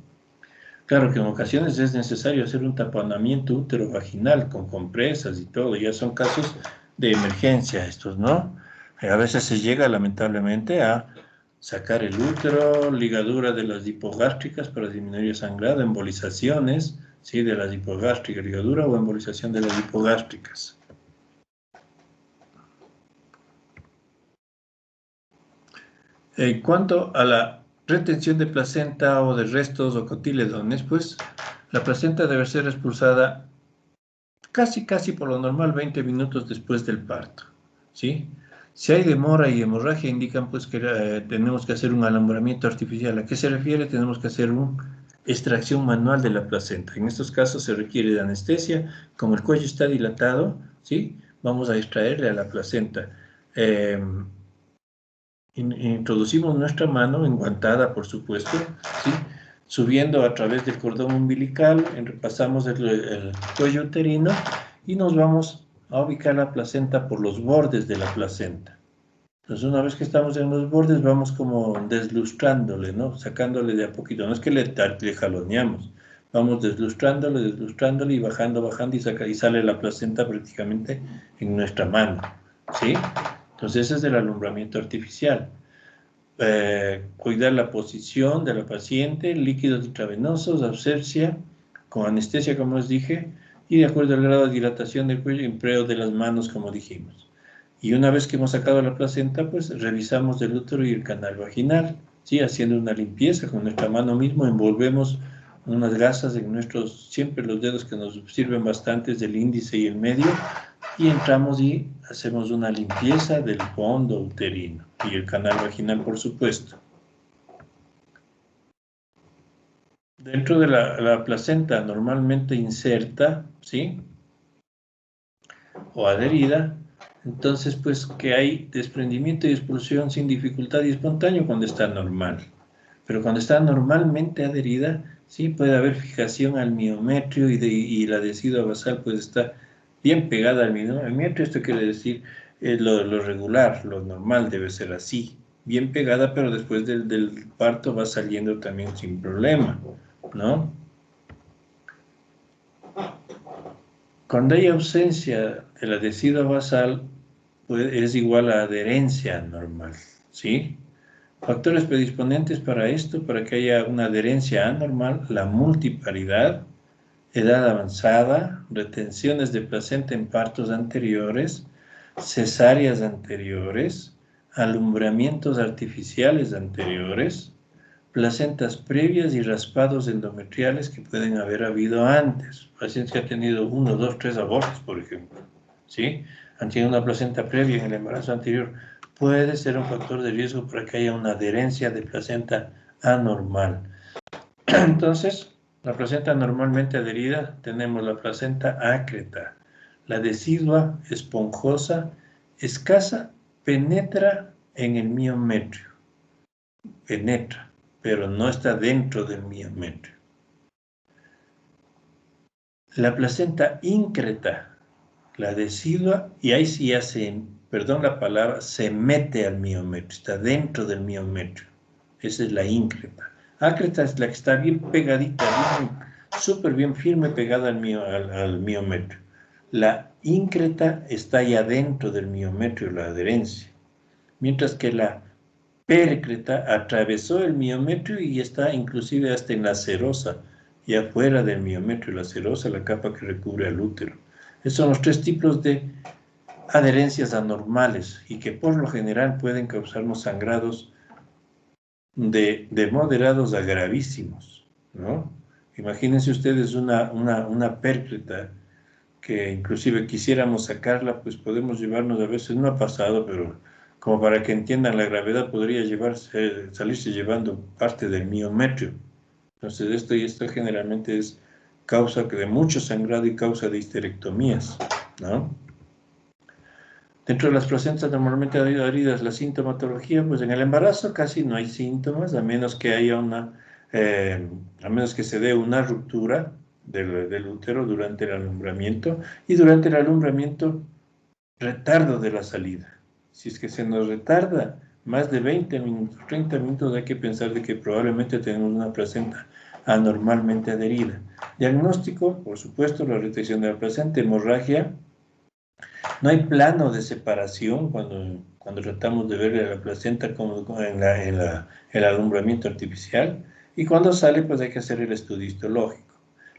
Claro que en ocasiones es necesario hacer un taponamiento útero-vaginal con compresas y todo, ya son casos de emergencia estos, ¿no? A veces se llega lamentablemente a sacar el útero, ligadura de las hipogástricas para disminuir el sangrado, embolizaciones, ¿sí?, de las hipogástricas, ligadura o embolización de las hipogástricas. En cuanto a la retención de placenta o de restos o cotiledones, pues la placenta debe ser expulsada casi por lo normal 20 minutos después del parto, ¿sí? Si hay demora y hemorragia, indican pues que tenemos que hacer un alumbramiento artificial. ¿A qué se refiere? Tenemos que hacer una extracción manual de la placenta. En estos casos se requiere de anestesia. Como el cuello está dilatado, ¿sí?, vamos a extraerle a la placenta. Introducimos nuestra mano enguantada, por supuesto, ¿sí?, subiendo a través del cordón umbilical, pasamos el cuello uterino y nos vamos a ubicar la placenta por los bordes de la placenta. Entonces, una vez que estamos en los bordes, vamos como deslustrándole, ¿no?, sacándole de a poquito. No es que le jaloneamos, vamos deslustrándole y bajando y sale la placenta prácticamente en nuestra mano, ¿sí? Entonces, ese es el alumbramiento artificial. Cuidar la posición de la paciente, líquidos intravenosos, asepsia, con anestesia, como les dije, y de acuerdo al grado de dilatación del cuello, empleo de las manos, como dijimos. Y una vez que hemos sacado la placenta, pues revisamos el útero y el canal vaginal, ¿sí?, haciendo una limpieza con nuestra mano mismo, envolvemos unas gasas en siempre los dedos que nos sirven bastante, del índice y el medio, y entramos y hacemos una limpieza del fondo uterino y el canal vaginal, por supuesto. Dentro de la placenta normalmente inserta, ¿sí?, o adherida, entonces pues que hay desprendimiento y expulsión sin dificultad y espontáneo cuando está normal. Pero cuando está normalmente adherida, sí puede haber fijación al miometrio y la decidua basal puede estar bien pegada al miometrio. Esto quiere decir lo regular, lo normal debe ser así, bien pegada, pero después del parto va saliendo también sin problema, ¿no? Cuando hay ausencia de la decidua basal, pues es igual a adherencia anormal, ¿sí? Factores predisponentes para esto, para que haya una adherencia anormal: la multiparidad, edad avanzada, retenciones de placenta en partos anteriores, cesáreas anteriores, alumbramientos artificiales anteriores, placentas previas y raspados endometriales que pueden haber habido antes. Pacientes que han tenido 1, 2, 3 abortos, por ejemplo, ¿sí?, han tenido una placenta previa en el embarazo anterior. Puede ser un factor de riesgo para que haya una adherencia de placenta anormal. Entonces, la placenta normalmente adherida, tenemos la placenta ácreta, la decidua esponjosa, escasa, penetra en el miometrio, penetra, pero no está dentro del miometrio. La placenta íncreta, la decidua, y ahí sí ya perdón la palabra, se mete al miometrio, está dentro del miometrio. Esa es la íncreta. Ácreta es la que está bien pegadita, súper bien firme, pegada al miometrio. la íncreta está ya dentro del miometrio, la adherencia, mientras que la pércreta atravesó el miometrio y está inclusive hasta en la serosa, y afuera del miometrio, la serosa, la capa que recubre al útero. Esos son los tres tipos de adherencias anormales y que por lo general pueden causarnos sangrados de moderados a gravísimos, ¿no? Imagínense ustedes una pércreta que inclusive quisiéramos sacarla, pues podemos llevarnos, a veces no ha pasado, pero como para que entiendan la gravedad, podría salirse llevando parte del miometrio. Entonces esto generalmente es causa de mucho sangrado y causa de histerectomías, ¿no? Dentro de las placentas normalmente adheridas, la sintomatología, pues en el embarazo casi no hay síntomas, a menos que haya a menos que se dé una ruptura del útero durante el alumbramiento, y durante el alumbramiento, retardo de la salida. Si es que se nos retarda más de 20 minutos, 30 minutos, hay que pensar de que probablemente tenemos una placenta anormalmente adherida. Diagnóstico, por supuesto, la retención de la placenta, hemorragia. No hay plano de separación cuando tratamos de ver la placenta como en el alumbramiento artificial, y cuando sale, pues hay que hacer el estudio histológico.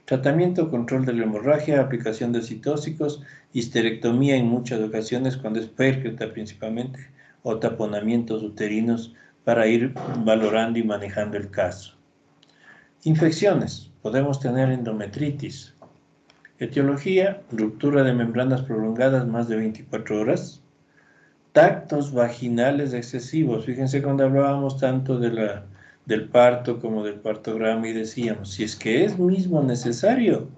Tratamiento, control de la hemorragia, aplicación de citóxicos, histerectomía en muchas ocasiones cuando es pércreta principalmente, o taponamientos uterinos para ir valorando y manejando el caso. Infecciones, podemos tener endometritis. Etiología, ruptura de membranas prolongadas más de 24 horas. Tactos vaginales excesivos. Fíjense cuando hablábamos tanto del parto como del partograma y decíamos, si es que es mismo necesario,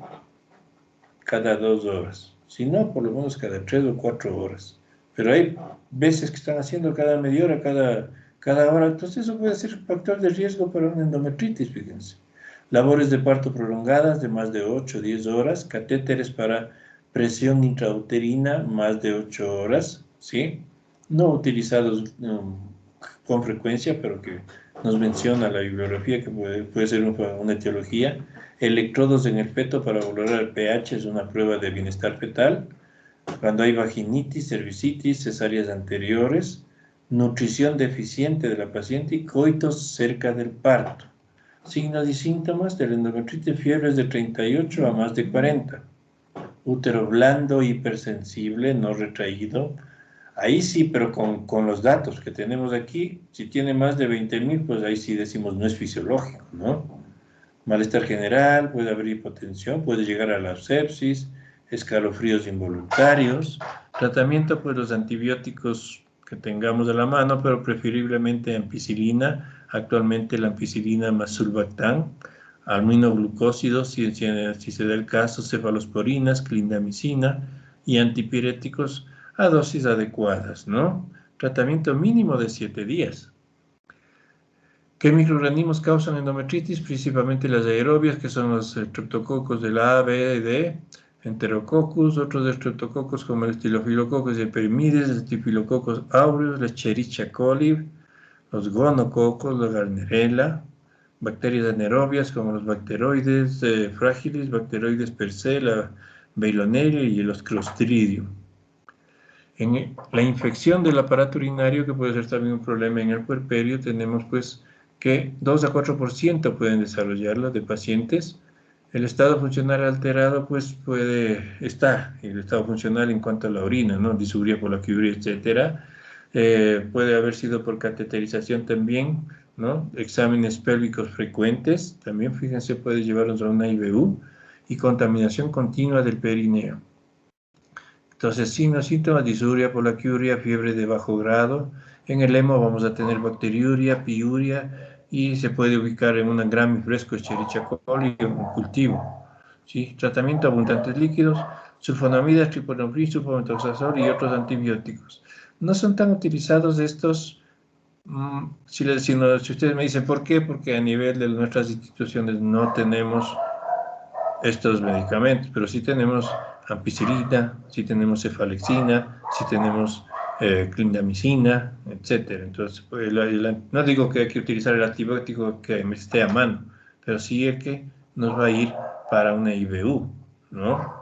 cada 2 horas. Si no, por lo menos cada 3 o 4 horas. Pero hay veces que están haciendo cada media hora, cada hora. Entonces eso puede ser factor de riesgo para una endometritis, fíjense. Labores de parto prolongadas de más de 8 o 10 horas, catéteres para presión intrauterina más de 8 horas, ¿sí? No utilizados con frecuencia, pero que nos menciona la bibliografía que puede ser una etiología. Electrodos en el feto para valorar el pH, es una prueba de bienestar fetal. Cuando hay vaginitis, cervicitis, cesáreas anteriores, nutrición deficiente de la paciente y coitos cerca del parto. Signos y síntomas de la endometritis: fiebres de 38 a más de 40. Útero blando, hipersensible, no retraído. Ahí sí, pero con los datos que tenemos aquí, si tiene más de 20.000, pues ahí sí decimos no es fisiológico, ¿no? Malestar general, puede haber hipotensión, puede llegar a la sepsis, escalofríos involuntarios. Tratamiento, pues los antibióticos que tengamos a la mano, pero preferiblemente ampicilina, actualmente la ampicilina más sulbactam, aminoglucósidos, si se da el caso, cefalosporinas, clindamicina, y antipiréticos a dosis adecuadas, ¿no? Tratamiento mínimo de 7 días. ¿Qué microorganismos causan endometritis? Principalmente las aerobias, que son los streptococos de la A, B y D, enterococcus, otros streptococos como el estilofilococcus y el perimides, el staphylococcus aureus, la Escherichia coli, los gonococos, la Gardnerella, bacterias anaerobias como los bacteroides fragilis, bacteroides per se, la Veillonella y los Clostridium. En la infección del aparato urinario, que puede ser también un problema en el puerperio, tenemos pues que 2 a 4% pueden desarrollarlo de pacientes. El estado funcional alterado pues está el estado funcional en cuanto a la orina, ¿no? Disuria, polaquiuria, etcétera. Puede haber sido por cateterización también, ¿no? Exámenes pélvicos frecuentes, también fíjense, puede llevarnos a una IBU, y contaminación continua del perineo. Entonces, signos, síntomas: disuria, polaquiuria, fiebre de bajo grado. En el hemo vamos a tener bacteriuria, piuria, y se puede ubicar en un Grammy fresco, Escherichia coli, en un cultivo. ¿Sí? Tratamiento: abundantes líquidos, sulfonamidas, triponofrid, sulfomethoxazol y otros antibióticos. No son tan utilizados estos. Si ustedes me dicen por qué, porque a nivel de nuestras instituciones no tenemos estos medicamentos, pero sí tenemos ampicilina, sí tenemos cefalexina, sí tenemos clindamicina, etcétera. Entonces, pues, no digo que hay que utilizar el antibiótico que esté a mano, pero sí el que nos va a ir para una IBU, ¿no?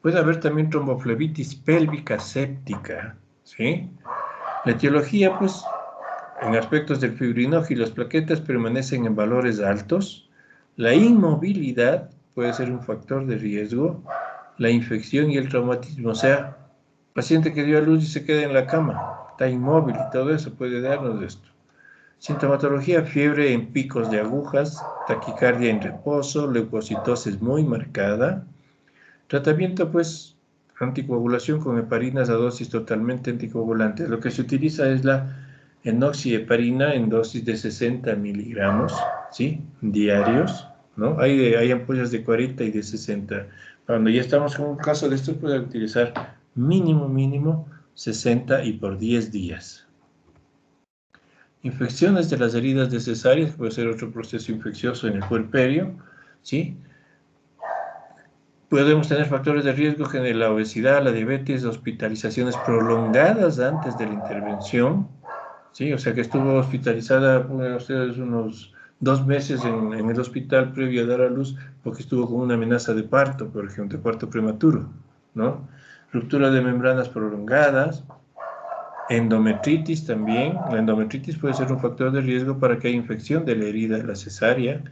Puede haber también tromboflebitis pélvica séptica, ¿sí? La etiología, pues, en aspectos del fibrinógeno, las plaquetas permanecen en valores altos. La inmovilidad puede ser un factor de riesgo. La infección y el traumatismo, o sea, paciente que dio a luz y se queda en la cama, está inmóvil y todo eso puede darnos esto. Sintomatología, fiebre en picos de agujas, taquicardia en reposo, leucocitosis muy marcada. Tratamiento, pues, anticoagulación con heparinas a dosis totalmente anticoagulantes. Lo que se utiliza es la enoxiheparina en dosis de 60 miligramos, ¿sí? Diarios, ¿no? Hay ampollas de 40 y de 60. Cuando ya estamos con un caso de esto, puede utilizar mínimo 60 y por 10 días. Infecciones de las heridas de cesárea, que puede ser otro proceso infeccioso en el puerperio, ¿sí? Podemos tener factores de riesgo que la obesidad, la diabetes, hospitalizaciones prolongadas antes de la intervención, ¿sí? O sea que estuvo hospitalizada ustedes unos 2 meses en el hospital previo a dar a luz porque estuvo con una amenaza de parto, por ejemplo, de parto prematuro, ¿no? Ruptura de membranas prolongadas, endometritis también. La endometritis puede ser un factor de riesgo para que haya infección de la herida de la cesárea,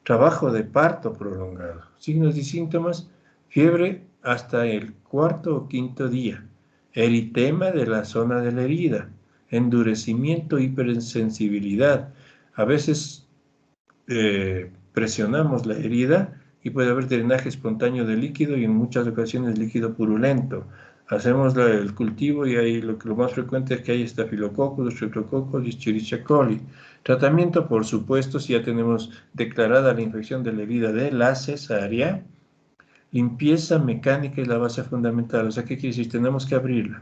trabajo de parto prolongado. Signos y síntomas, fiebre hasta el 4.º o 5.º día, eritema de la zona de la herida, endurecimiento, hipersensibilidad. A veces presionamos la herida y puede haber drenaje espontáneo de líquido y en muchas ocasiones líquido purulento. Hacemos el cultivo y ahí lo más frecuente es que hay estafilococcus, streptococcus y Escherichia coli. Tratamiento, por supuesto, si ya tenemos declarada la infección de la herida de la cesárea. Limpieza mecánica es la base fundamental. O sea, ¿qué quiere decir? Tenemos que abrirla.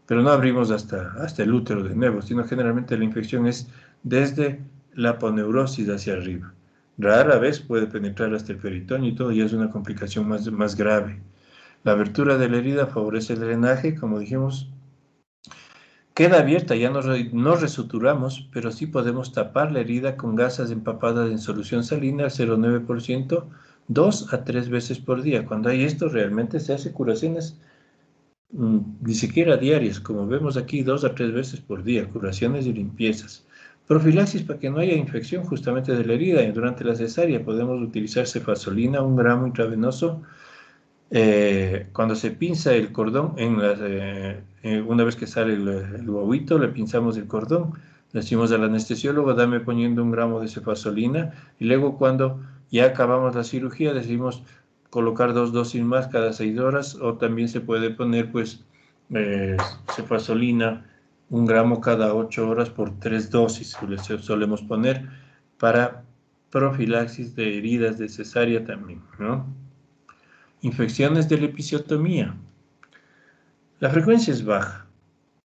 Pero no abrimos hasta el útero de nuevo, sino generalmente la infección es desde la aponeurosis hacia arriba. Rara vez puede penetrar hasta el peritoneo y todo, y es una complicación más grave. La abertura de la herida favorece el drenaje, como dijimos. Queda abierta, ya no resuturamos, pero sí podemos tapar la herida con gasas empapadas en solución salina al 0,9%, 2 a 3 veces por día. Cuando hay esto, realmente se hace curaciones ni siquiera diarias, como vemos aquí, 2 a 3 veces por día, curaciones y limpiezas. Profilaxis para que no haya infección justamente de la herida. Durante la cesárea podemos utilizar cefazolina, 1 gramo intravenoso. Cuando se pinza el cordón, una vez que sale el guauito, le pinzamos el cordón, le decimos al anestesiólogo, dame poniendo 1 gramo de cefazolina, y luego cuando ya acabamos la cirugía, decimos colocar 2 dosis más cada 6 horas, o también se puede poner, pues, cefazolina, 1 gramo cada 8 horas por 3 dosis, solemos poner para profilaxis de heridas de cesárea también, ¿no? Infecciones de la episiotomía. La frecuencia es baja,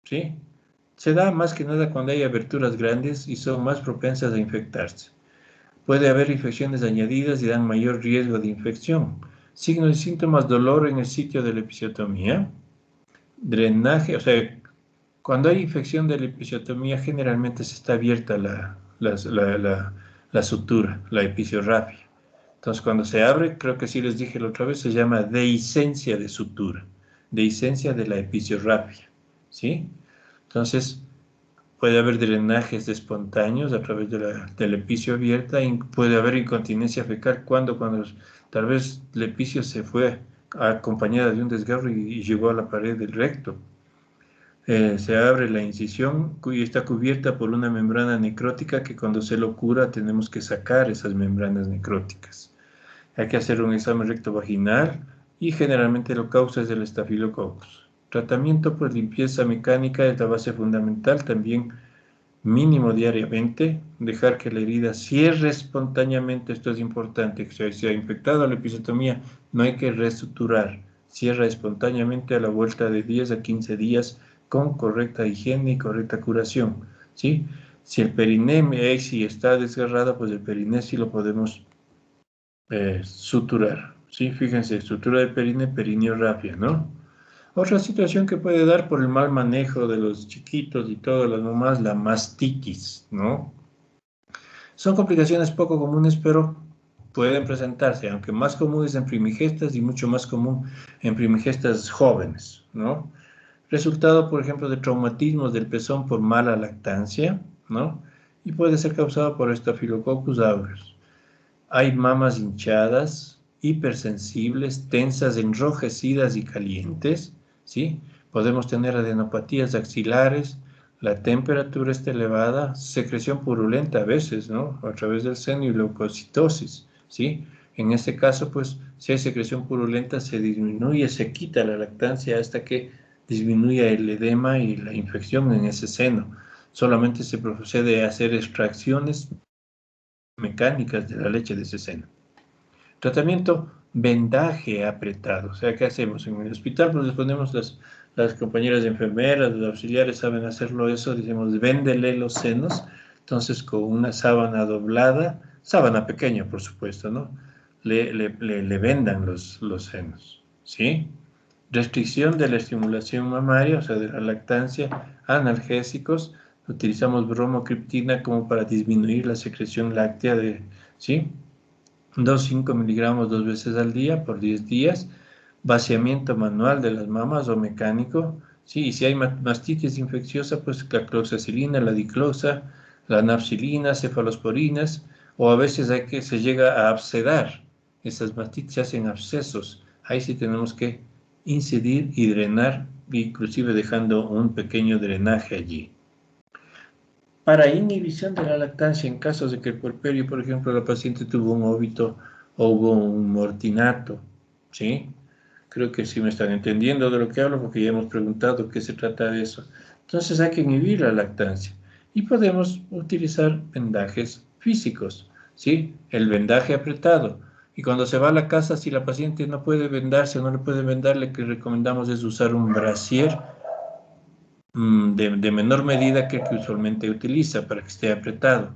¿sí? Se da más que nada cuando hay aberturas grandes y son más propensas a infectarse. Puede haber infecciones añadidas y dan mayor riesgo de infección. Signos y síntomas, dolor en el sitio de la episiotomía, drenaje, o sea, cuando hay infección de la episiotomía generalmente se está abierta la sutura, la episiorrafia. Entonces, cuando se abre, creo que sí les dije la otra vez, se llama dehiscencia de sutura, dehiscencia de la episiorrafia, ¿sí? Entonces, puede haber drenajes espontáneos a través de la epicio abierta, y puede haber incontinencia fecal cuando tal vez la epicio se fue acompañada de un desgarro y llegó a la pared del recto. Se abre la incisión y está cubierta por una membrana necrótica que cuando se lo cura tenemos que sacar esas membranas necróticas. Hay que hacer un examen rectovaginal y generalmente lo causa es el estafilococcus. Tratamiento, pues limpieza mecánica es la base fundamental, también mínimo diariamente, dejar que la herida cierre espontáneamente, esto es importante, que si ha infectado la episiotomía no hay que resuturar, cierra espontáneamente a la vuelta de 10 a 15 días con correcta higiene y correcta curación, ¿sí? Si el periné si está desgarrado, pues el periné sí lo podemos suturar, ¿sí? Fíjense, sutura de periné, perineorrafia, ¿no? Otra situación que puede dar por el mal manejo de los chiquitos y todas las mamás, la mastitis, ¿no? Son complicaciones poco comunes, pero pueden presentarse, aunque más común es en primigestas y mucho más común en primigestas jóvenes, ¿no? Resultado, por ejemplo, de traumatismos del pezón por mala lactancia, ¿no? Y puede ser causado por Staphylococcus aureus. Hay mamas hinchadas, hipersensibles, tensas, enrojecidas y calientes, ¿sí? Podemos tener adenopatías axilares, la temperatura está elevada, secreción purulenta a veces, ¿no? A través del seno y leucocitosis, ¿sí? En este caso, pues, si hay secreción purulenta, se disminuye, se quita la lactancia hasta que disminuya el edema y la infección en ese seno. Solamente se procede a hacer extracciones mecánicas de la leche de ese seno. Tratamiento, vendaje apretado. O sea, ¿qué hacemos? En el hospital pues les ponemos las compañeras de enfermeras, los auxiliares saben hacerlo eso, decimos, véndele los senos. Entonces, con una sábana doblada, sábana pequeña, por supuesto, ¿no? Le vendan los senos, ¿sí? Restricción de la estimulación mamaria, o sea, de la lactancia, analgésicos. Utilizamos bromocriptina como para disminuir la secreción láctea, ¿sí? 2,5 miligramos 2 veces al día por 10 días. Vaciamiento manual de las mamas o mecánico, ¿sí? Y si hay mastitis infecciosa, pues la cloxacilina, la diclosa, la napsilina, cefalosporinas, o a veces se llega a abscedar. Esas mastitis se hacen abscesos. Ahí sí tenemos que incidir y drenar, inclusive dejando un pequeño drenaje allí. Para inhibición de la lactancia, en casos de que el puerperio, por ejemplo, la paciente tuvo un óbito o hubo un mortinato, ¿sí? Creo que sí me están entendiendo de lo que hablo porque ya hemos preguntado qué se trata de eso. Entonces hay que inhibir la lactancia y podemos utilizar vendajes físicos, ¿sí? El vendaje apretado. Y cuando se va a la casa, si la paciente no puede vendarse o no le puede vendar, lo que recomendamos es usar un brasier de menor medida que el que usualmente utiliza para que esté apretado.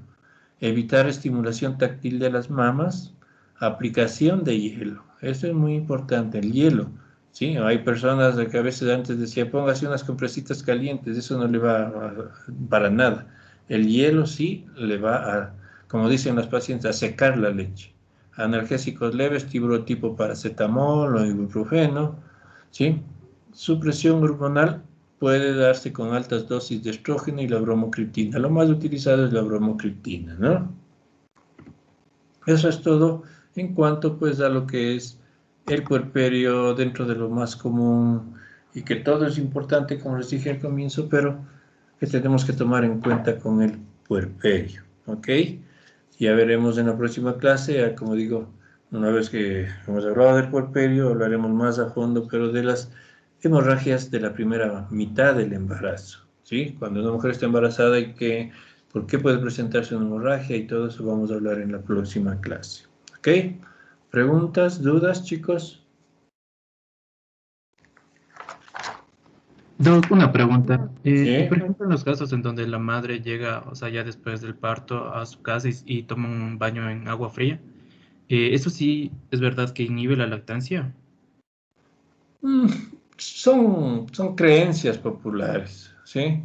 Evitar estimulación táctil de las mamas, aplicación de hielo. Eso es muy importante, el hielo. ¿Sí? Hay personas que a veces antes decía, póngase unas compresitas calientes, eso no le va para nada. El hielo sí le va a, como dicen los pacientes, a secar la leche. Analgésicos leves, tipo paracetamol o ibuprofeno, ¿sí? Supresión hormonal puede darse con altas dosis de estrógeno y la bromocriptina. Lo más utilizado es la bromocriptina, ¿no? Eso es todo en cuanto pues a lo que es el puerperio dentro de lo más común y que todo es importante, como les dije al comienzo, pero que tenemos que tomar en cuenta con el puerperio, ¿ok? Ya veremos en la próxima clase, como digo, una vez que hemos hablado del puerperio, hablaremos más a fondo, pero de las hemorragias de la primera mitad del embarazo, ¿sí? Cuando una mujer está embarazada y que, ¿por qué puede presentarse una hemorragia? Y todo eso vamos a hablar en la próxima clase, ¿ok? ¿Preguntas, dudas, chicos?
Doc, una pregunta.
Sí.
Por ejemplo, en los casos en donde la madre llega, o sea, ya después del parto a su casa y toma un baño en agua fría, ¿eso sí es verdad que inhibe la lactancia?
Son creencias populares, ¿sí?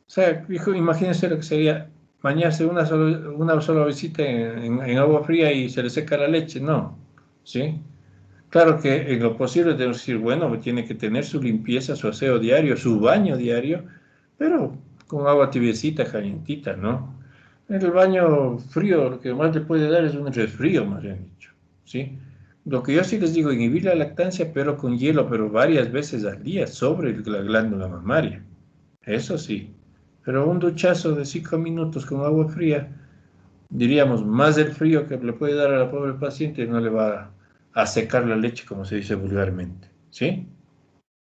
O sea, imagínense lo que sería bañarse una sola visita en agua fría y se le seca la leche, no, ¿sí? Claro que en lo posible debemos decir, bueno, tiene que tener su limpieza, su aseo diario, su baño diario, pero con agua tibiecita, calientita, ¿no? En el baño frío lo que más le puede dar es un resfrío, más bien dicho, ¿sí? Lo que yo sí les digo, inhibir la lactancia, pero con hielo, pero varias veces al día sobre la glándula mamaria. Eso sí. Pero un duchazo de 5 minutos con agua fría, diríamos, más del frío que le puede dar a la pobre paciente, no le va a secar la leche, como se dice vulgarmente. ¿Sí?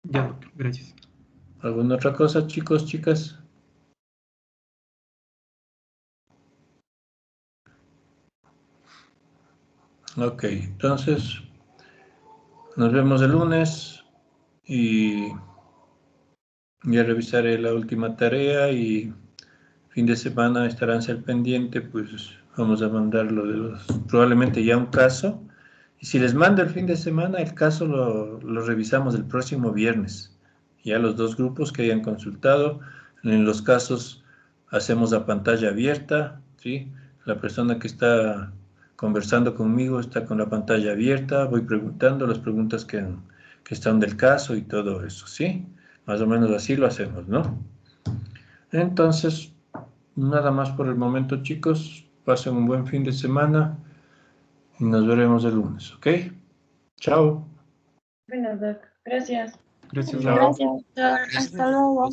Ya, doctor, gracias.
¿Alguna otra cosa, chicos, chicas? Ok, entonces nos vemos el lunes y ya revisaré la última tarea y fin de semana estarán al pendiente, pues vamos a mandarlo probablemente ya un caso. Y si les mando el fin de semana, el caso lo revisamos el próximo viernes. Ya los dos grupos que hayan consultado, en los casos hacemos a pantalla abierta, ¿sí? La persona que está conversando conmigo, está con la pantalla abierta, voy preguntando las preguntas que están del caso y todo eso, ¿sí? Más o menos así lo hacemos, ¿no? Entonces, nada más por el momento, chicos. Pasen un buen fin de semana y nos veremos el lunes, ¿ok? Chao.
Bueno, Doc, gracias.
Gracias.
Chao.
Gracias. Hasta luego.